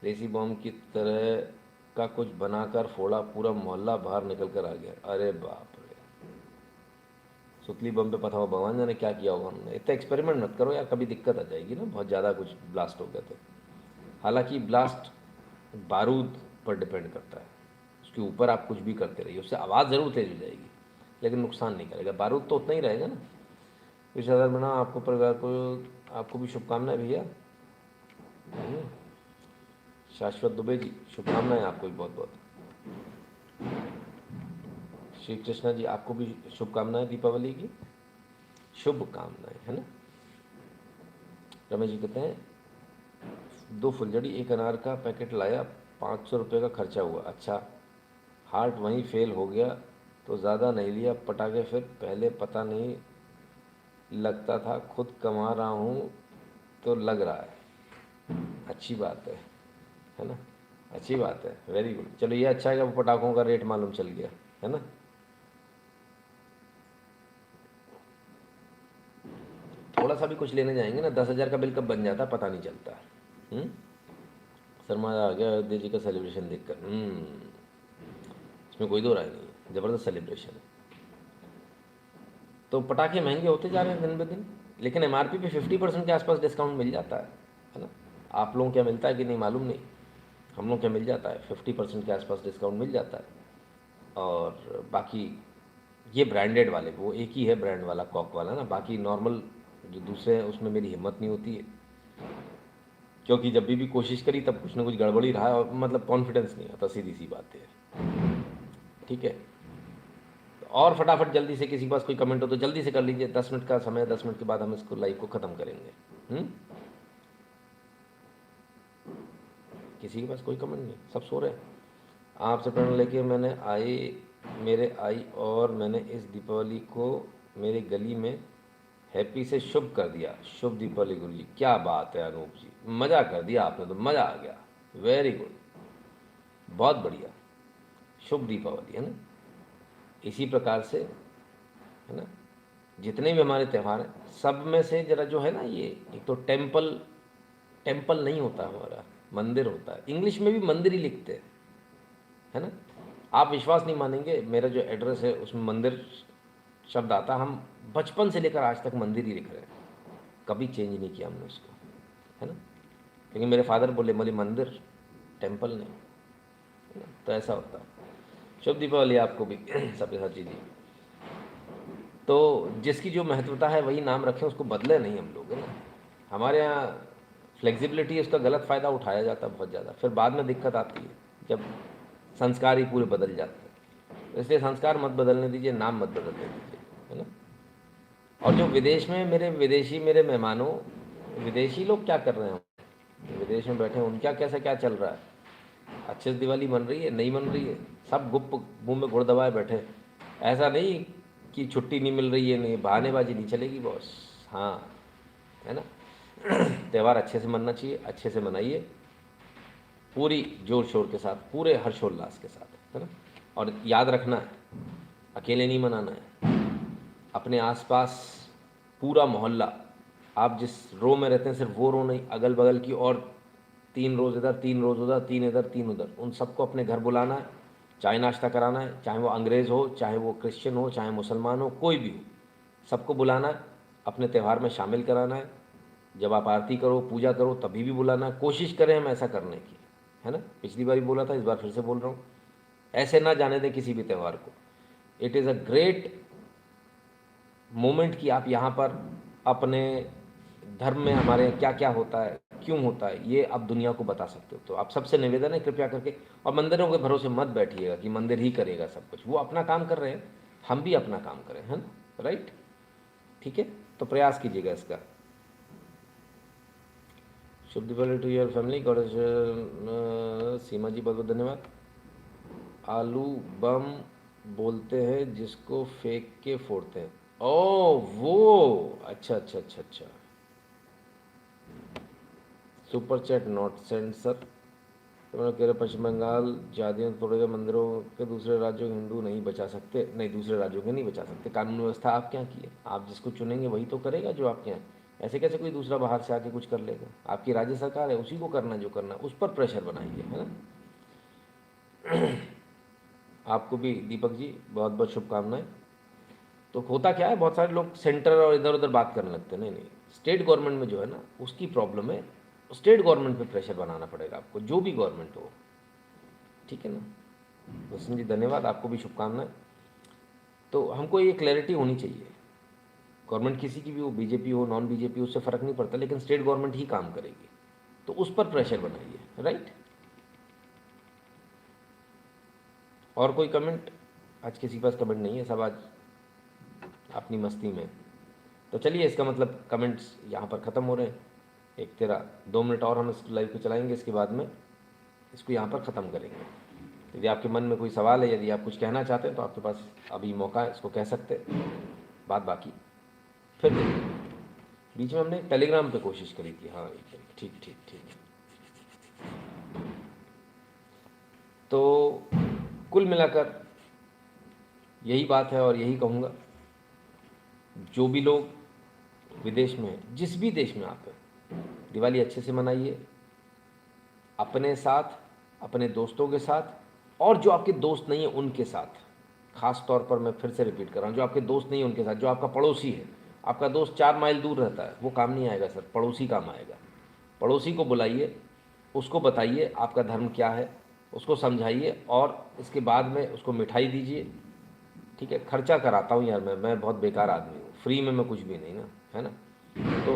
देसी बॉम्ब की तरह का कुछ बनाकर फोड़ा, पूरा मोहल्ला बाहर निकल कर आ गया। अरे बाप रे, सुतली बम पे पता हो भगवान जाने क्या किया होगा उन्होंने। इतना एक्सपेरिमेंट मत करो यार, कभी दिक्कत आ जाएगी ना, बहुत ज़्यादा कुछ ब्लास्ट हो गया तो। हालांकि ब्लास्ट बारूद पर डिपेंड करता है, उसके ऊपर आप कुछ भी करते रहिए, उससे आवाज़ ज़रूर तेज हो जाएगी लेकिन नुकसान नहीं करेगा, बारूद तो उतना ही रहेगा ना। विशाल बना, आपको परिवार को, आपको भी शुभकामनाएं भैया। शाश्वत दुबे जी, शुभकामनाएं आपको भी बहुत बहुत। श्री कृष्णा जी, आपको भी शुभकामनाएं दीपावली की, शुभकामनाएं, है ना। रमेश जी कहते हैं 2 फुलझड़ी 1 अनार का पैकेट लाया, 500 रुपये का खर्चा हुआ। अच्छा, हार्ट वहीं फेल हो गया तो ज़्यादा नहीं लिया पटाखे, फिर पहले पता नहीं लगता था, खुद कमा रहा हूँ तो लग रहा है। अच्छी बात है ना, अच्छी बात है, वेरी गुड। चलो ये अच्छा है कि वो पटाखों का रेट मालूम चल गया, है ना। थोड़ा सा भी कुछ लेने जाएंगे ना, 10,000 का बिल कब बन जाता है पता नहीं चलता। शर्मा आ गया अयोध्या जी का सेलिब्रेशन देखकर। इसमें कोई दो राय नहीं है, ज़बरदस्त सेलिब्रेशन है। तो पटाखे महंगे होते जा रहे हैं दिन ब दिन, लेकिन MRP पे 50% के आसपास डिस्काउंट मिल जाता है ना। आप लोगों को क्या मिलता है कि नहीं मालूम नहीं, हम लोग क्या मिल जाता है, 50% के आसपास डिस्काउंट मिल जाता है। और बाकी ये ब्रांडेड वाले, वो एक ही है ब्रांड वाला, कॉक वाला ना, बाकी नॉर्मल जो दूसरे हैं उसमें मेरी हिम्मत नहीं होती है, क्योंकि जब भी कोशिश करी तब कुछ ना कुछ गड़बड़ ही रहा है, और मतलब कॉन्फिडेंस नहीं आता, सीधी सी बात है, ठीक है। और फटाफट जल्दी से किसी के पास कोई कमेंट हो तो जल्दी से कर लीजिए, 10 मिनट का समय, 10 मिनट के बाद हम इसको लाइव को ख़त्म करेंगे। किसी के पास कोई कमेंट नहीं, सब सो रहे हैं। आपसे प्रेरणा लेके मेरे आई और मैंने इस दीपावली को मेरी गली में हैप्पी से शुभ कर दिया। शुभ दीपावली गुरु जी, क्या बात है अनूप जी, मज़ा कर दिया आपने तो, मज़ा आ गया, वेरी गुड, बहुत बढ़िया। शुभ दीपावली, है ना। इसी प्रकार से, है ना, जितने भी हमारे त्यौहार हैं सब में से जरा जो है ना, ये एक तो टेम्पल नहीं होता हमारा, मंदिर होता है। इंग्लिश में भी मंदिर ही लिखते हैं, है ना। आप विश्वास नहीं मानेंगे, मेरा जो एड्रेस है उसमें मंदिर शब्द आता, हम बचपन से लेकर आज तक मंदिर ही लिख रहे हैं, कभी चेंज नहीं किया हमने उसको, है ना। क्योंकि मेरे फादर बोले मंदिर, टेम्पल नहीं, है ना? तो ऐसा होता है। शुभ दीपावली आपको भी सब्यसाची जी। तो जिसकी जो महत्वता है वही नाम रखें, उसको बदले नहीं हम लोग, है ना। हमारे यहाँ फ्लेक्सिबिलिटी है, उसका गलत फ़ायदा उठाया जाता है बहुत ज़्यादा, फिर बाद में दिक्कत आती है जब संस्कार ही पूरे बदल जाते हैं। तो इसलिए संस्कार मत बदलने दीजिए, नाम मत बदलने दीजिए, है ना। और जो विदेश में मेरे मेहमानों, विदेशी लोग क्या कर रहे हैं, विदेश में बैठे हैं, उनका कैसा क्या चल रहा है, अच्छे से दिवाली मन रही है, नहीं मन रही है, सब गुप्प मुंह में गुड़ दबाए बैठे। ऐसा नहीं कि छुट्टी नहीं मिल रही है, नहीं, बहानेबाजी नहीं चलेगी बॉस, हाँ, है ना। त्यौहार अच्छे से मनना चाहिए, अच्छे से मनाइए, पूरी जोर शोर के साथ, पूरे हर्षोल्लास के साथ, है ना। और याद रखना है, अकेले नहीं मनाना है, अपने आसपास पूरा मोहल्ला, आप जिस रो में रहते हैं सिर्फ वो रो नहीं, अगल बगल की और 3 रोज़ इधर, 3 रोज़ उधर, 3 इधर 3 उधर, उन सबको अपने घर बुलाना है, चाय नाश्ता कराना है, चाहे वो अंग्रेज़ हो, चाहे वो क्रिश्चियन हो, चाहे मुसलमान हो, कोई भी हो, सबको बुलाना है, अपने त्यौहार में शामिल कराना है। जब आप आरती करो, पूजा करो, तभी भी बुलाना है। कोशिश करें हम ऐसा करने की, है ना। पिछली बार भी बोला था, इस बार फिर से बोल रहा हूँ, ऐसे ना जाने दें किसी भी त्यौहार को। It is a great moment कि आप यहाँ पर अपने धर्म में हमारे क्या क्या होता है, क्यों होता है, ये आप दुनिया को बता सकते हो। तो आप सबसे निवेदन है कृपया करके, और मंदिरों के भरोसे मत बैठिएगा कि मंदिर ही करेगा सब कुछ, वो अपना काम कर रहे हैं, हम भी अपना काम करें, है ना, राइट, ठीक है। तो प्रयास कीजिएगा इसका। शुभ Deepavali to your family, god Seema ji बहुत बहुत धन्यवाद। आलू बम बोलते हैं जिसको फेंक के फोड़ते हैं, ओ वो, अच्छा अच्छा अच्छा अच्छा, super chat not send sir. तो मैं कह रहे पश्चिम बंगाल जादियों तोड़ेगा मंदिरों के, दूसरे राज्यों के हिंदू नहीं बचा सकते, नहीं दूसरे राज्यों के नहीं बचा सकते, कानून व्यवस्था आप क्या की है, आप जिसको चुनेंगे वही तो करेगा जो आपके यहाँ। ऐसे कैसे कोई दूसरा बाहर से आके कुछ कर लेगा, आपकी राज्य सरकार है, उसी को करना जो करना, उस पर प्रेशर बनाइए, है ना। आपको भी दीपक जी बहुत बहुत शुभकामनाएं। तो होता क्या है, बहुत सारे लोग सेंटर और इधर उधर बात करने लगते हैं, नहीं नहीं, स्टेट गवर्नमेंट में जो है ना उसकी प्रॉब्लम है, स्टेट गवर्नमेंट पे प्रेशर बनाना पड़ेगा आपको, जो भी गवर्नमेंट हो, ठीक है ना। वसंत जी धन्यवाद, आपको भी शुभकामनाएं। तो हमको ये क्लैरिटी होनी चाहिए, गवर्नमेंट किसी की भी हो, बीजेपी हो, नॉन बीजेपी, उससे फ़र्क नहीं पड़ता, लेकिन स्टेट गवर्नमेंट ही काम करेगी, तो उस पर प्रेशर बनाइए, राइट। और कोई कमेंट, आज किसी के पास कमेंट नहीं है, सब आज अपनी मस्ती में। तो चलिए, इसका मतलब कमेंट्स यहाँ पर ख़त्म हो रहे हैं। एक तेरा 2 मिनट और हम इस लाइव को चलाएंगे, इसके बाद में इसको यहाँ पर ख़त्म करेंगे। यदि आपके मन में कोई सवाल है, यदि आप कुछ कहना चाहते हैं तो आपके पास अभी मौका है, इसको कह सकते हैं। बात बाकी फिर देखेंगे। बीच में हमने टेलीग्राम पे कोशिश करी थी, हाँ ठीक ठीक ठीक। तो कुल मिलाकर यही बात है, और यही कहूँगा, जो भी लोग विदेश में हैं, जिस भी देश में आप हैं, दिवाली अच्छे से मनाइए, अपने साथ, अपने दोस्तों के साथ, और जो आपके दोस्त नहीं है उनके साथ। ख़ास तौर पर मैं फिर से रिपीट कर रहा हूँ, जो आपके दोस्त नहीं है उनके साथ। जो आपका पड़ोसी है, आपका दोस्त 4 माइल दूर रहता है, वो काम नहीं आएगा सर, पड़ोसी काम आएगा। पड़ोसी को बुलाइए, उसको बताइए आपका धर्म क्या है, उसको समझाइए, और इसके बाद में उसको मिठाई दीजिए। ठीक है, खर्चा कराता हूँ यार, मैं बहुत बेकार आदमी हूँ, फ्री में मैं कुछ भी नहीं ना, है ना। तो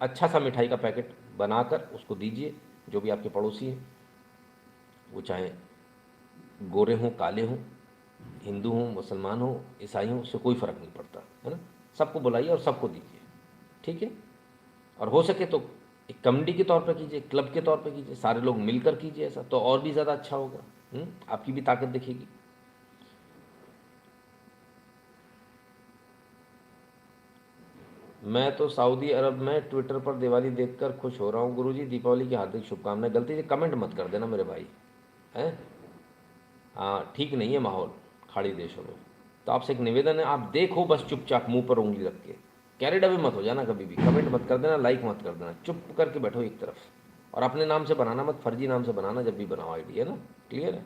अच्छा सा मिठाई का पैकेट बनाकर उसको दीजिए, जो भी आपके पड़ोसी हैं, वो चाहे गोरे हों, काले हों, हिंदू हों, मुसलमान हों, ईसाई हों, उससे कोई फ़र्क नहीं पड़ता, है ना। सबको बुलाइए और सबको दीजिए, ठीक है। और हो सके तो एक कम्युनिटी के तौर पर कीजिए, क्लब के तौर पर कीजिए, सारे लोग मिलकर कीजिए, ऐसा तो और भी ज़्यादा अच्छा होगा। आपकी भी ताकत दिखेगी। मैं तो सऊदी अरब में ट्विटर पर दिवाली देखकर खुश हो रहा हूँ गुरुजी, दीपावली की हार्दिक शुभकामनाएं। गलती से कमेंट मत कर देना मेरे भाई, हैं। हाँ, ठीक नहीं है माहौल खाड़ी देशों में। तो आपसे एक निवेदन है, आप देखो बस चुपचाप, मुंह पर उंगली रख के, कैरेड अवे मत हो जाना कभी भी। कमेंट मत कर देना, लाइक मत कर देना, चुप करके बैठो एक तरफ। और अपने नाम से बनाना मत, फर्जी नाम से बनाना जब भी बनाओ आईडी, है ना। क्लियर है।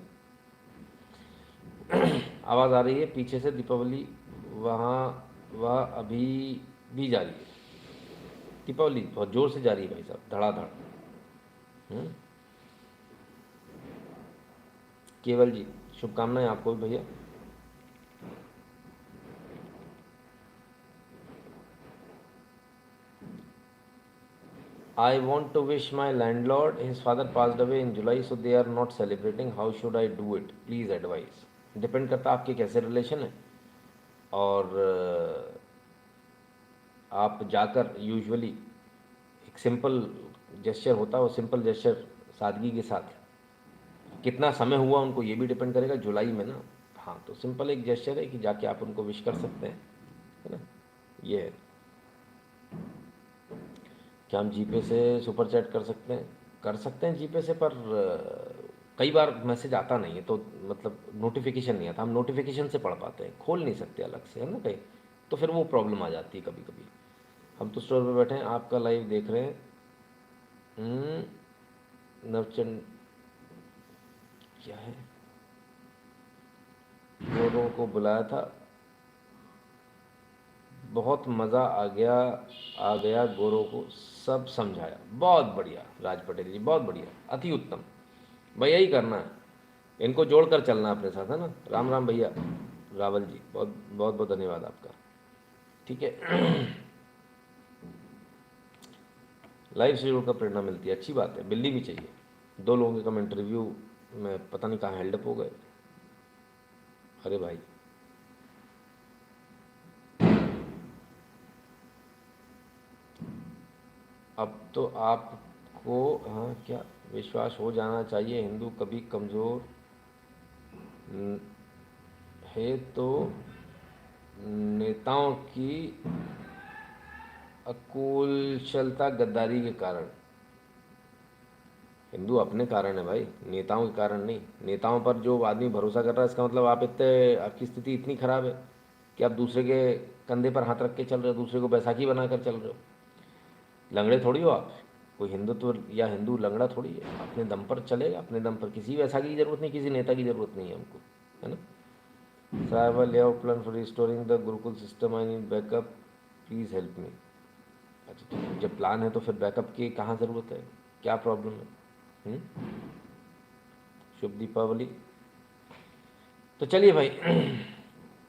आवाज़ आ रही है पीछे से, दीपावली वहाँ वह अभी भी जारी है। दीपावली बहुत ज़ोर से जारी है भाई साहब, धड़ाधड़। केवल जी, शुभकामनाएं आपको भी भैया। I want to wish my landlord, his father passed away in July, so they are not celebrating. How should I do it? Please advise. Depend करता है आपके कैसे रिलेशन है, और आप जाकर यूजुअली एक सिंपल जेस्चर होता है, वो सिंपल जेस्चर सादगी के साथ, कितना समय हुआ उनको ये भी डिपेंड करेगा, जुलाई में ना। हाँ, तो सिंपल एक जेस्चर है कि जाके आप उनको विश कर सकते हैं, है ना। ये है। क्या हम जीपे से सुपर चैट कर सकते हैं? कर सकते हैं जीपे से, पर कई बार मैसेज आता नहीं है, तो मतलब नोटिफिकेशन नहीं आता, हम नोटिफिकेशन से पढ़ पाते हैं, खोल नहीं सकते अलग से, है ना कहीं। तो फिर वो प्रॉब्लम आ जाती है कभी कभी। हम तो स्टोर पे बैठे हैं, आपका लाइव देख रहे हैं। नवचंद क्या है, गोरों को बुलाया था, बहुत मज़ा आ गया गोरों को सब समझाया। बहुत बढ़िया राज पटेल जी, बहुत बढ़िया, अति उत्तम। भाई यही करना है, इनको जोड़कर चलना अपने साथ, है ना। राम राम भैया रावल जी, बहुत बहुत बहुत धन्यवाद आपका। ठीक है। लाइव से जुड़कर प्रेरणा मिलती है, अच्छी बात है, मिलनी भी चाहिए। 2 लोगों के कमेंट रिव्यू में पता नहीं कहाँ हेल्डअप हो गए। अरे भाई, अब तो आपको, हाँ क्या विश्वास हो जाना चाहिए, हिंदू कभी कमज़ोर है तो नेताओं की अकुशलता गद्दारी के कारण। हिंदू अपने कारण है भाई, नेताओं के कारण नहीं। नेताओं पर जो आदमी भरोसा कर रहा है, इसका मतलब आप इतने, आपकी स्थिति इतनी ख़राब है कि आप दूसरे के कंधे पर हाथ रख के चल रहे हो, दूसरे को बैसाखी बनाकर चल रहे हो। लंगड़े थोड़ी हो आप, कोई हिंदुत्व या हिंदू लंगड़ा थोड़ी है, अपने दम पर चलेगा, अपने दम पर। किसी बैसाखी की ज़रूरत नहीं, किसी नेता की ज़रूरत नहीं है हमको, है ना। साहब layout plan for restoring the Gurukul system, I need backup, please help me. अच्छा, तो जब प्लान है तो फिर बैकअप की कहाँ ज़रूरत है, क्या प्रॉब्लम है? शुभ दीपावली। तो चलिए भाई।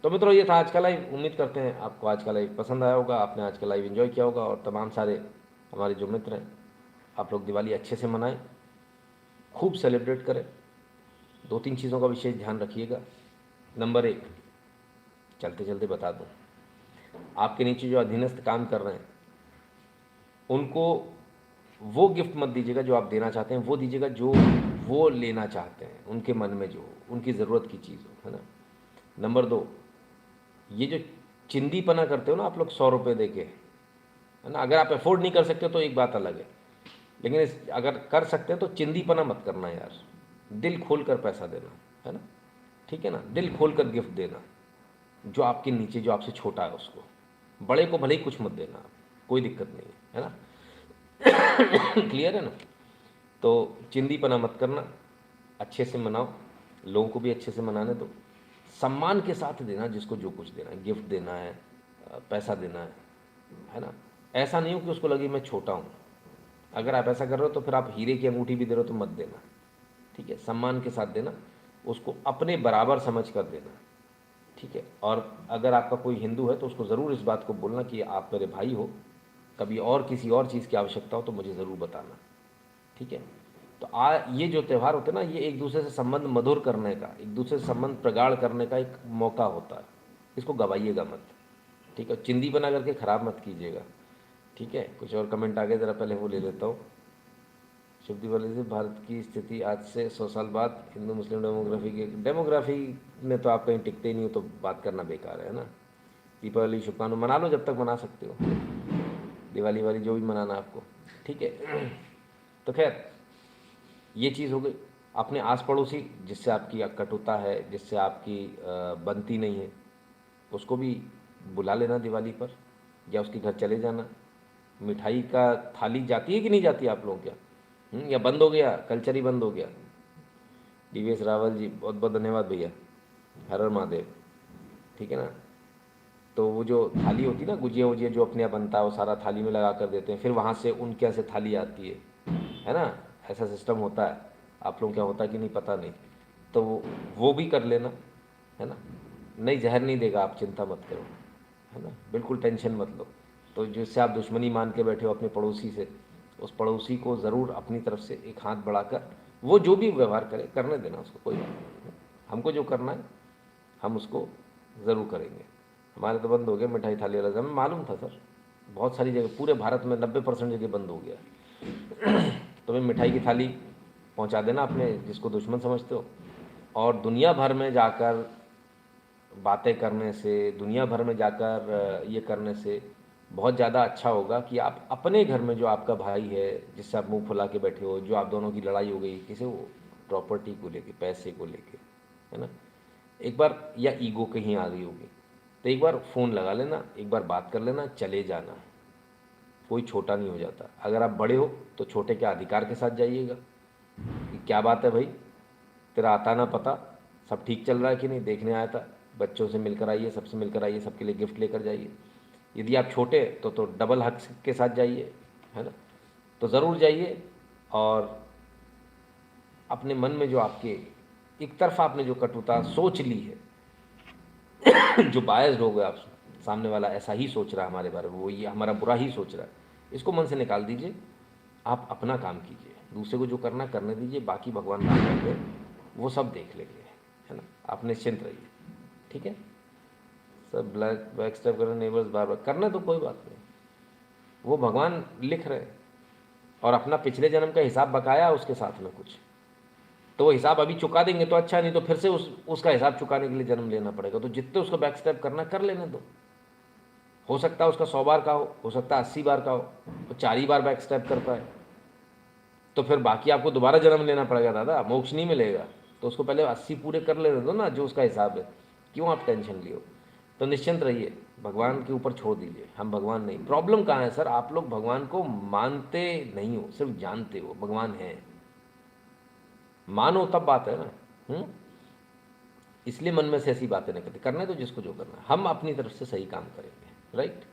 तो मित्रों, ये था आज का लाइव। उम्मीद करते हैं आपको आज का लाइव पसंद आया होगा, आपने आज का लाइव एंजॉय किया होगा। और तमाम सारे हमारे जो मित्र हैं, आप लोग दिवाली अच्छे से मनाएं, खूब सेलिब्रेट करें। 2-3 चीज़ों का विशेष ध्यान रखिएगा। नंबर 1, चलते चलते बता दूं, आपके नीचे जो अधीनस्थ काम कर रहे हैं उनको वो गिफ्ट मत दीजिएगा जो आप देना चाहते हैं, वो दीजिएगा जो वो लेना चाहते हैं, उनके मन में जो हो, उनकी ज़रूरत की चीज़ हो, है ना। नंबर 2, ये जो चिंदीपना करते हो ना आप लोग 100 रुपये दे के, है ना, अगर आप अफोर्ड नहीं कर सकते तो एक बात अलग है, लेकिन अगर कर सकते हैं तो चिंदीपना मत करना यार, दिल खोल कर पैसा देना, है ना, ठीक है ना, दिल खोल कर गिफ्ट देना, जो आपके नीचे जो आपसे छोटा है उसको, बड़े को भले ही कुछ मत देना, कोई दिक्कत नहीं है ना। क्लियर है ना। तो चिंदीपना मत करना, अच्छे से मनाओ, लोगों को भी अच्छे से मनाने दो, सम्मान के साथ देना जिसको जो कुछ देना है, गिफ्ट देना है, पैसा देना है ना। ऐसा नहीं हो कि उसको लगे मैं छोटा हूँ, अगर आप ऐसा कर रहे हो तो फिर आप हीरे की अंगूठी भी दे रहे हो तो मत देना, ठीक है, सम्मान के साथ देना, उसको अपने बराबर समझ कर देना, ठीक है। और अगर आपका कोई हिंदू है तो उसको ज़रूर इस बात को बोलना कि आप मेरे भाई हो, कभी और किसी और चीज़ की आवश्यकता हो तो मुझे ज़रूर बताना, ठीक है। तो ये जो त्यौहार होते हैं ना, ये एक दूसरे से संबंध मधुर करने का, एक दूसरे से संबंध प्रगाढ़ करने का एक मौका होता है, इसको गवाइएगा मत, ठीक है। चिंदी बना करके ख़राब मत कीजिएगा, ठीक है। कुछ और कमेंट आ गए, ज़रा पहले वो ले लेता हूँ। शुभ दीपावली से भारत की स्थिति आज से 100 साल बाद हिंदू मुस्लिम डेमोग्राफी में तो आप कहीं टिकते ही नहीं हो तो बात करना बेकार है ना। दीपावली शुभकामनाएं मना लो जब तक मना सकते हो, दिवाली वाली जो भी मनाना आपको, ठीक है। तो खैर ये चीज़ हो गई। अपने आस पड़ोसी जिससे आपकी कटुता है, जिससे आपकी बनती नहीं है, उसको भी बुला लेना दिवाली पर, या उसके घर चले जाना। मिठाई का थाली जाती है कि नहीं जाती आप लोगों क्या, या बंद हो गया, कल्चर ही बंद हो गया। DVS रावल जी बहुत बहुत धन्यवाद भैया, हर हर महादेव, ठीक है ना। तो वो जो थाली होती है ना, गुजिया वुजिया जो अपने यहाँ बनता है वो सारा थाली में लगा कर देते हैं, फिर वहाँ से उनके यहाँ से थाली आती है ना, ऐसा सिस्टम होता है। आप लोगों क्या होता है कि नहीं पता नहीं, तो वो भी कर लेना, है ना। नहीं, जहर नहीं देगा, आप चिंता मत करो, है ना, बिल्कुल टेंशन मत लो। तो जिससे आप दुश्मनी मान के बैठे हो अपने पड़ोसी से, उस पड़ोसी को ज़रूर अपनी तरफ से एक हाथ बढ़ाकर वो जो भी व्यवहार करे करने देना उसको, कोई बात नहीं। हमको जो करना है हम उसको ज़रूर करेंगे। हमारे तो बंद हो गया मिठाई थाली वाला, हमें मालूम था सर, बहुत सारी जगह पूरे भारत में 90% जगह बंद हो गया। तो मैं मिठाई की थाली पहुंचा देना अपने जिसको दुश्मन समझते हो, और दुनिया भर में जाकर बातें करने से, दुनिया भर में जाकर ये करने से बहुत ज़्यादा अच्छा होगा कि आप अपने घर में जो आपका भाई है, जिससे आप मुंह फुला के बैठे हो, जो आप दोनों की लड़ाई हो गई किसी वो प्रॉपर्टी को लेके, पैसे को लेके, है ना, एक बार, या ईगो कहीं आ गई होगी, तो एक बार फ़ोन लगा लेना, एक बार बात कर लेना, चले जाना। कोई छोटा नहीं हो जाता। अगर आप बड़े हो तो छोटे के अधिकार के साथ जाइएगा कि क्या बात है भाई, तेरा आता ना पता, सब ठीक चल रहा है कि नहीं, देखने आया था, बच्चों से मिलकर आइए, सबसे मिलकर आइए, सबके लिए गिफ्ट लेकर जाइए। यदि आप छोटे तो डबल हक के साथ जाइए, है ना, तो ज़रूर जाइए। और अपने मन में जो आपके एक तरफा आपने जो कटुता सोच ली है, जो बायस्ड हो गया, आप सामने वाला ऐसा ही सोच रहा है हमारे बारे में, वो ये हमारा बुरा ही सोच रहा है, इसको मन से निकाल दीजिए। आप अपना काम कीजिए, दूसरे को जो करना करने दीजिए, बाकी भगवान काम करके वो सब देख लेंगे, है ना। आप निश्चिंत रहिए, ठीक है। सब ब्लैक बैक स्टेप करना, नेबर्स बार बार करना तो कोई बात नहीं, वो भगवान लिख रहे हैं, और अपना पिछले जन्म का हिसाब बकाया उसके साथ में कुछ, तो वो हिसाब अभी चुका देंगे तो अच्छा, नहीं तो फिर से उसका हिसाब चुकाने के लिए जन्म लेना पड़ेगा। तो जितने उसको बैक स्टेप करना कर लेने दो, हो सकता है उसका 100 बार का हो सकता है 80 बार का हो, तो 4 ही बार बैक स्टेप कर पाए, तो फिर बाकी आपको दोबारा जन्म लेना पड़ेगा दादा, मोक्ष नहीं मिलेगा। तो उसको पहले 80 पूरे कर लेने दो ना, जो उसका हिसाब है, क्यों आप टेंशन लियो। तो निश्चिंत रहिए, भगवान के ऊपर छोड़ दीजिए, हम भगवान नहीं। प्रॉब्लम कहाँ है सर, आप लोग भगवान को मानते नहीं हो, सिर्फ जानते हो भगवान है, मानो तब बात है ना। इसलिए मन में से ऐसी बातें नहीं करते, करने तो जिसको जो करना, हम अपनी तरफ से सही काम करेंगे, राइट।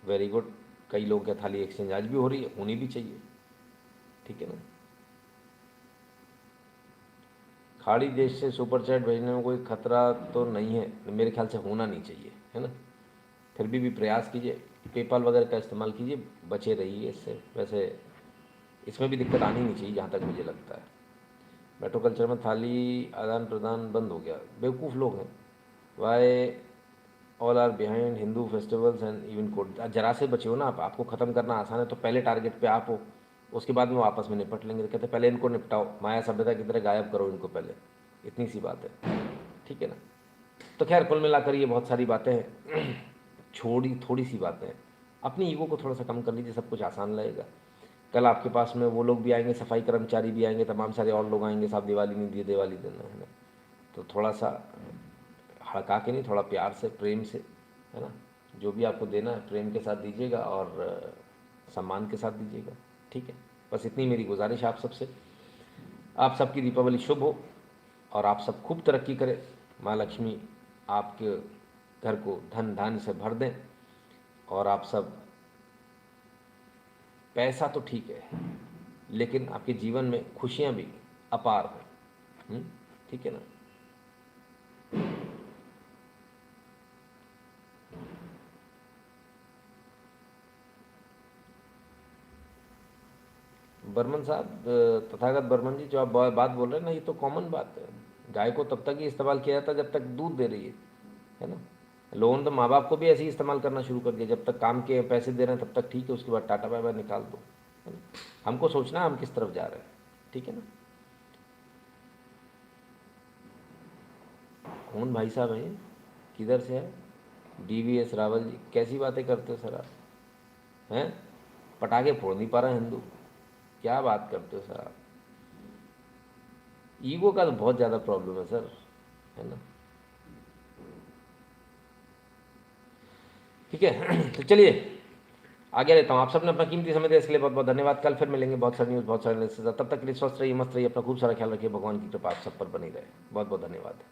Very good. कई लोगों के थाली एक्सचेंज आज भी हो रही है, होनी भी चाहिए, ठीक है ना। खाड़ी देश से सुपर चैट भेजने में कोई खतरा तो नहीं है, मेरे ख्याल से होना नहीं चाहिए, है ना। फिर भी प्रयास कीजिए पेपाल वगैरह का इस्तेमाल कीजिए, बचे रहिए इससे। वैसे इसमें भी दिक्कत आनी नहीं चाहिए जहाँ तक मुझे लगता है। मेट्रो कल्चर में थाली आदान प्रदान बंद हो गया, बेवकूफ़ लोग हैं। Why all are behind Hindu festivals and even code. जरा से बचे हो ना आप, आपको ख़त्म करना आसान है तो पहले टारगेट पे आप हो, उसके बाद में वो आपस में निपट लेंगे। तो कहते पहले इनको निपटाओ, माया सभ्यता की तरह गायब करो इनको पहले, इतनी सी बात है, ठीक है ना। तो खैर कुल मिलाकर ये बहुत सारी बातें हैं, थोड़ी सी बातें हैं। अपनी ईगो को थोड़ा सा कम कर लीजिए, सब कुछ आसान लगेगा। कल आपके पास में वो लोग भी आएंगे, सफाई कर्मचारी भी आएंगे, तमाम सारे और लोग आएंगे, साहब दिवाली नहीं दी, दिवाली देना है ना। तो थोड़ा सा हड़का के नहीं, थोड़ा प्यार से, प्रेम से, है ना। जो भी आपको देना है प्रेम के साथ दीजिएगा और सम्मान के साथ दीजिएगा, ठीक है। बस इतनी मेरी गुजारिश आप सबसे। आप सबकी दीपावली शुभ हो और आप सब खूब तरक्की करें। माँ लक्ष्मी आपके घर को धन धान्य से भर दें और आप सब, पैसा तो ठीक है लेकिन आपके जीवन में खुशियाँ भी अपार हों, ठीक है ना। बर्मन साहब, तथागत बर्मन जी, जो आप बात बोल रहे हैं ना, ये तो कॉमन बात है। गाय को तब तक ही इस्तेमाल किया जाता है जब तक दूध दे रही है ना। लोगों ने तो माँ बाप को भी ऐसे ही इस्तेमाल करना शुरू कर दिया, जब तक काम के पैसे दे रहे हैं तब तक ठीक है, उसके बाद टाटा बाय बाय निकाल दो, है ना। हमको सोचना है हम किस तरफ जा रहे हैं, ठीक है ना। कौन भाई साहब हैं, किधर से है? DVS रावल जी, कैसी बातें करते हो सर आप, हैं? पटाखे फोड़ नहीं पा रहे हिंदू, क्या बात करते हो सर आप। ईगो का तो बहुत ज़्यादा प्रॉब्लम है सर, है ना। ठीक है तो चलिए आगे लेता हूँ। आप सबने अपना कीमती समय दिया इसके लिए बहुत बहुत धन्यवाद। कल फिर मिलेंगे बहुत सारी न्यूज़, बहुत सारे, तब तक के लिए स्वस्थ रहिए, मस्त रहिए, अपना खूब सारा ख्याल रखिए। भगवान की कृपा आप सब पर बनी रहे। बहुत बहुत धन्यवाद।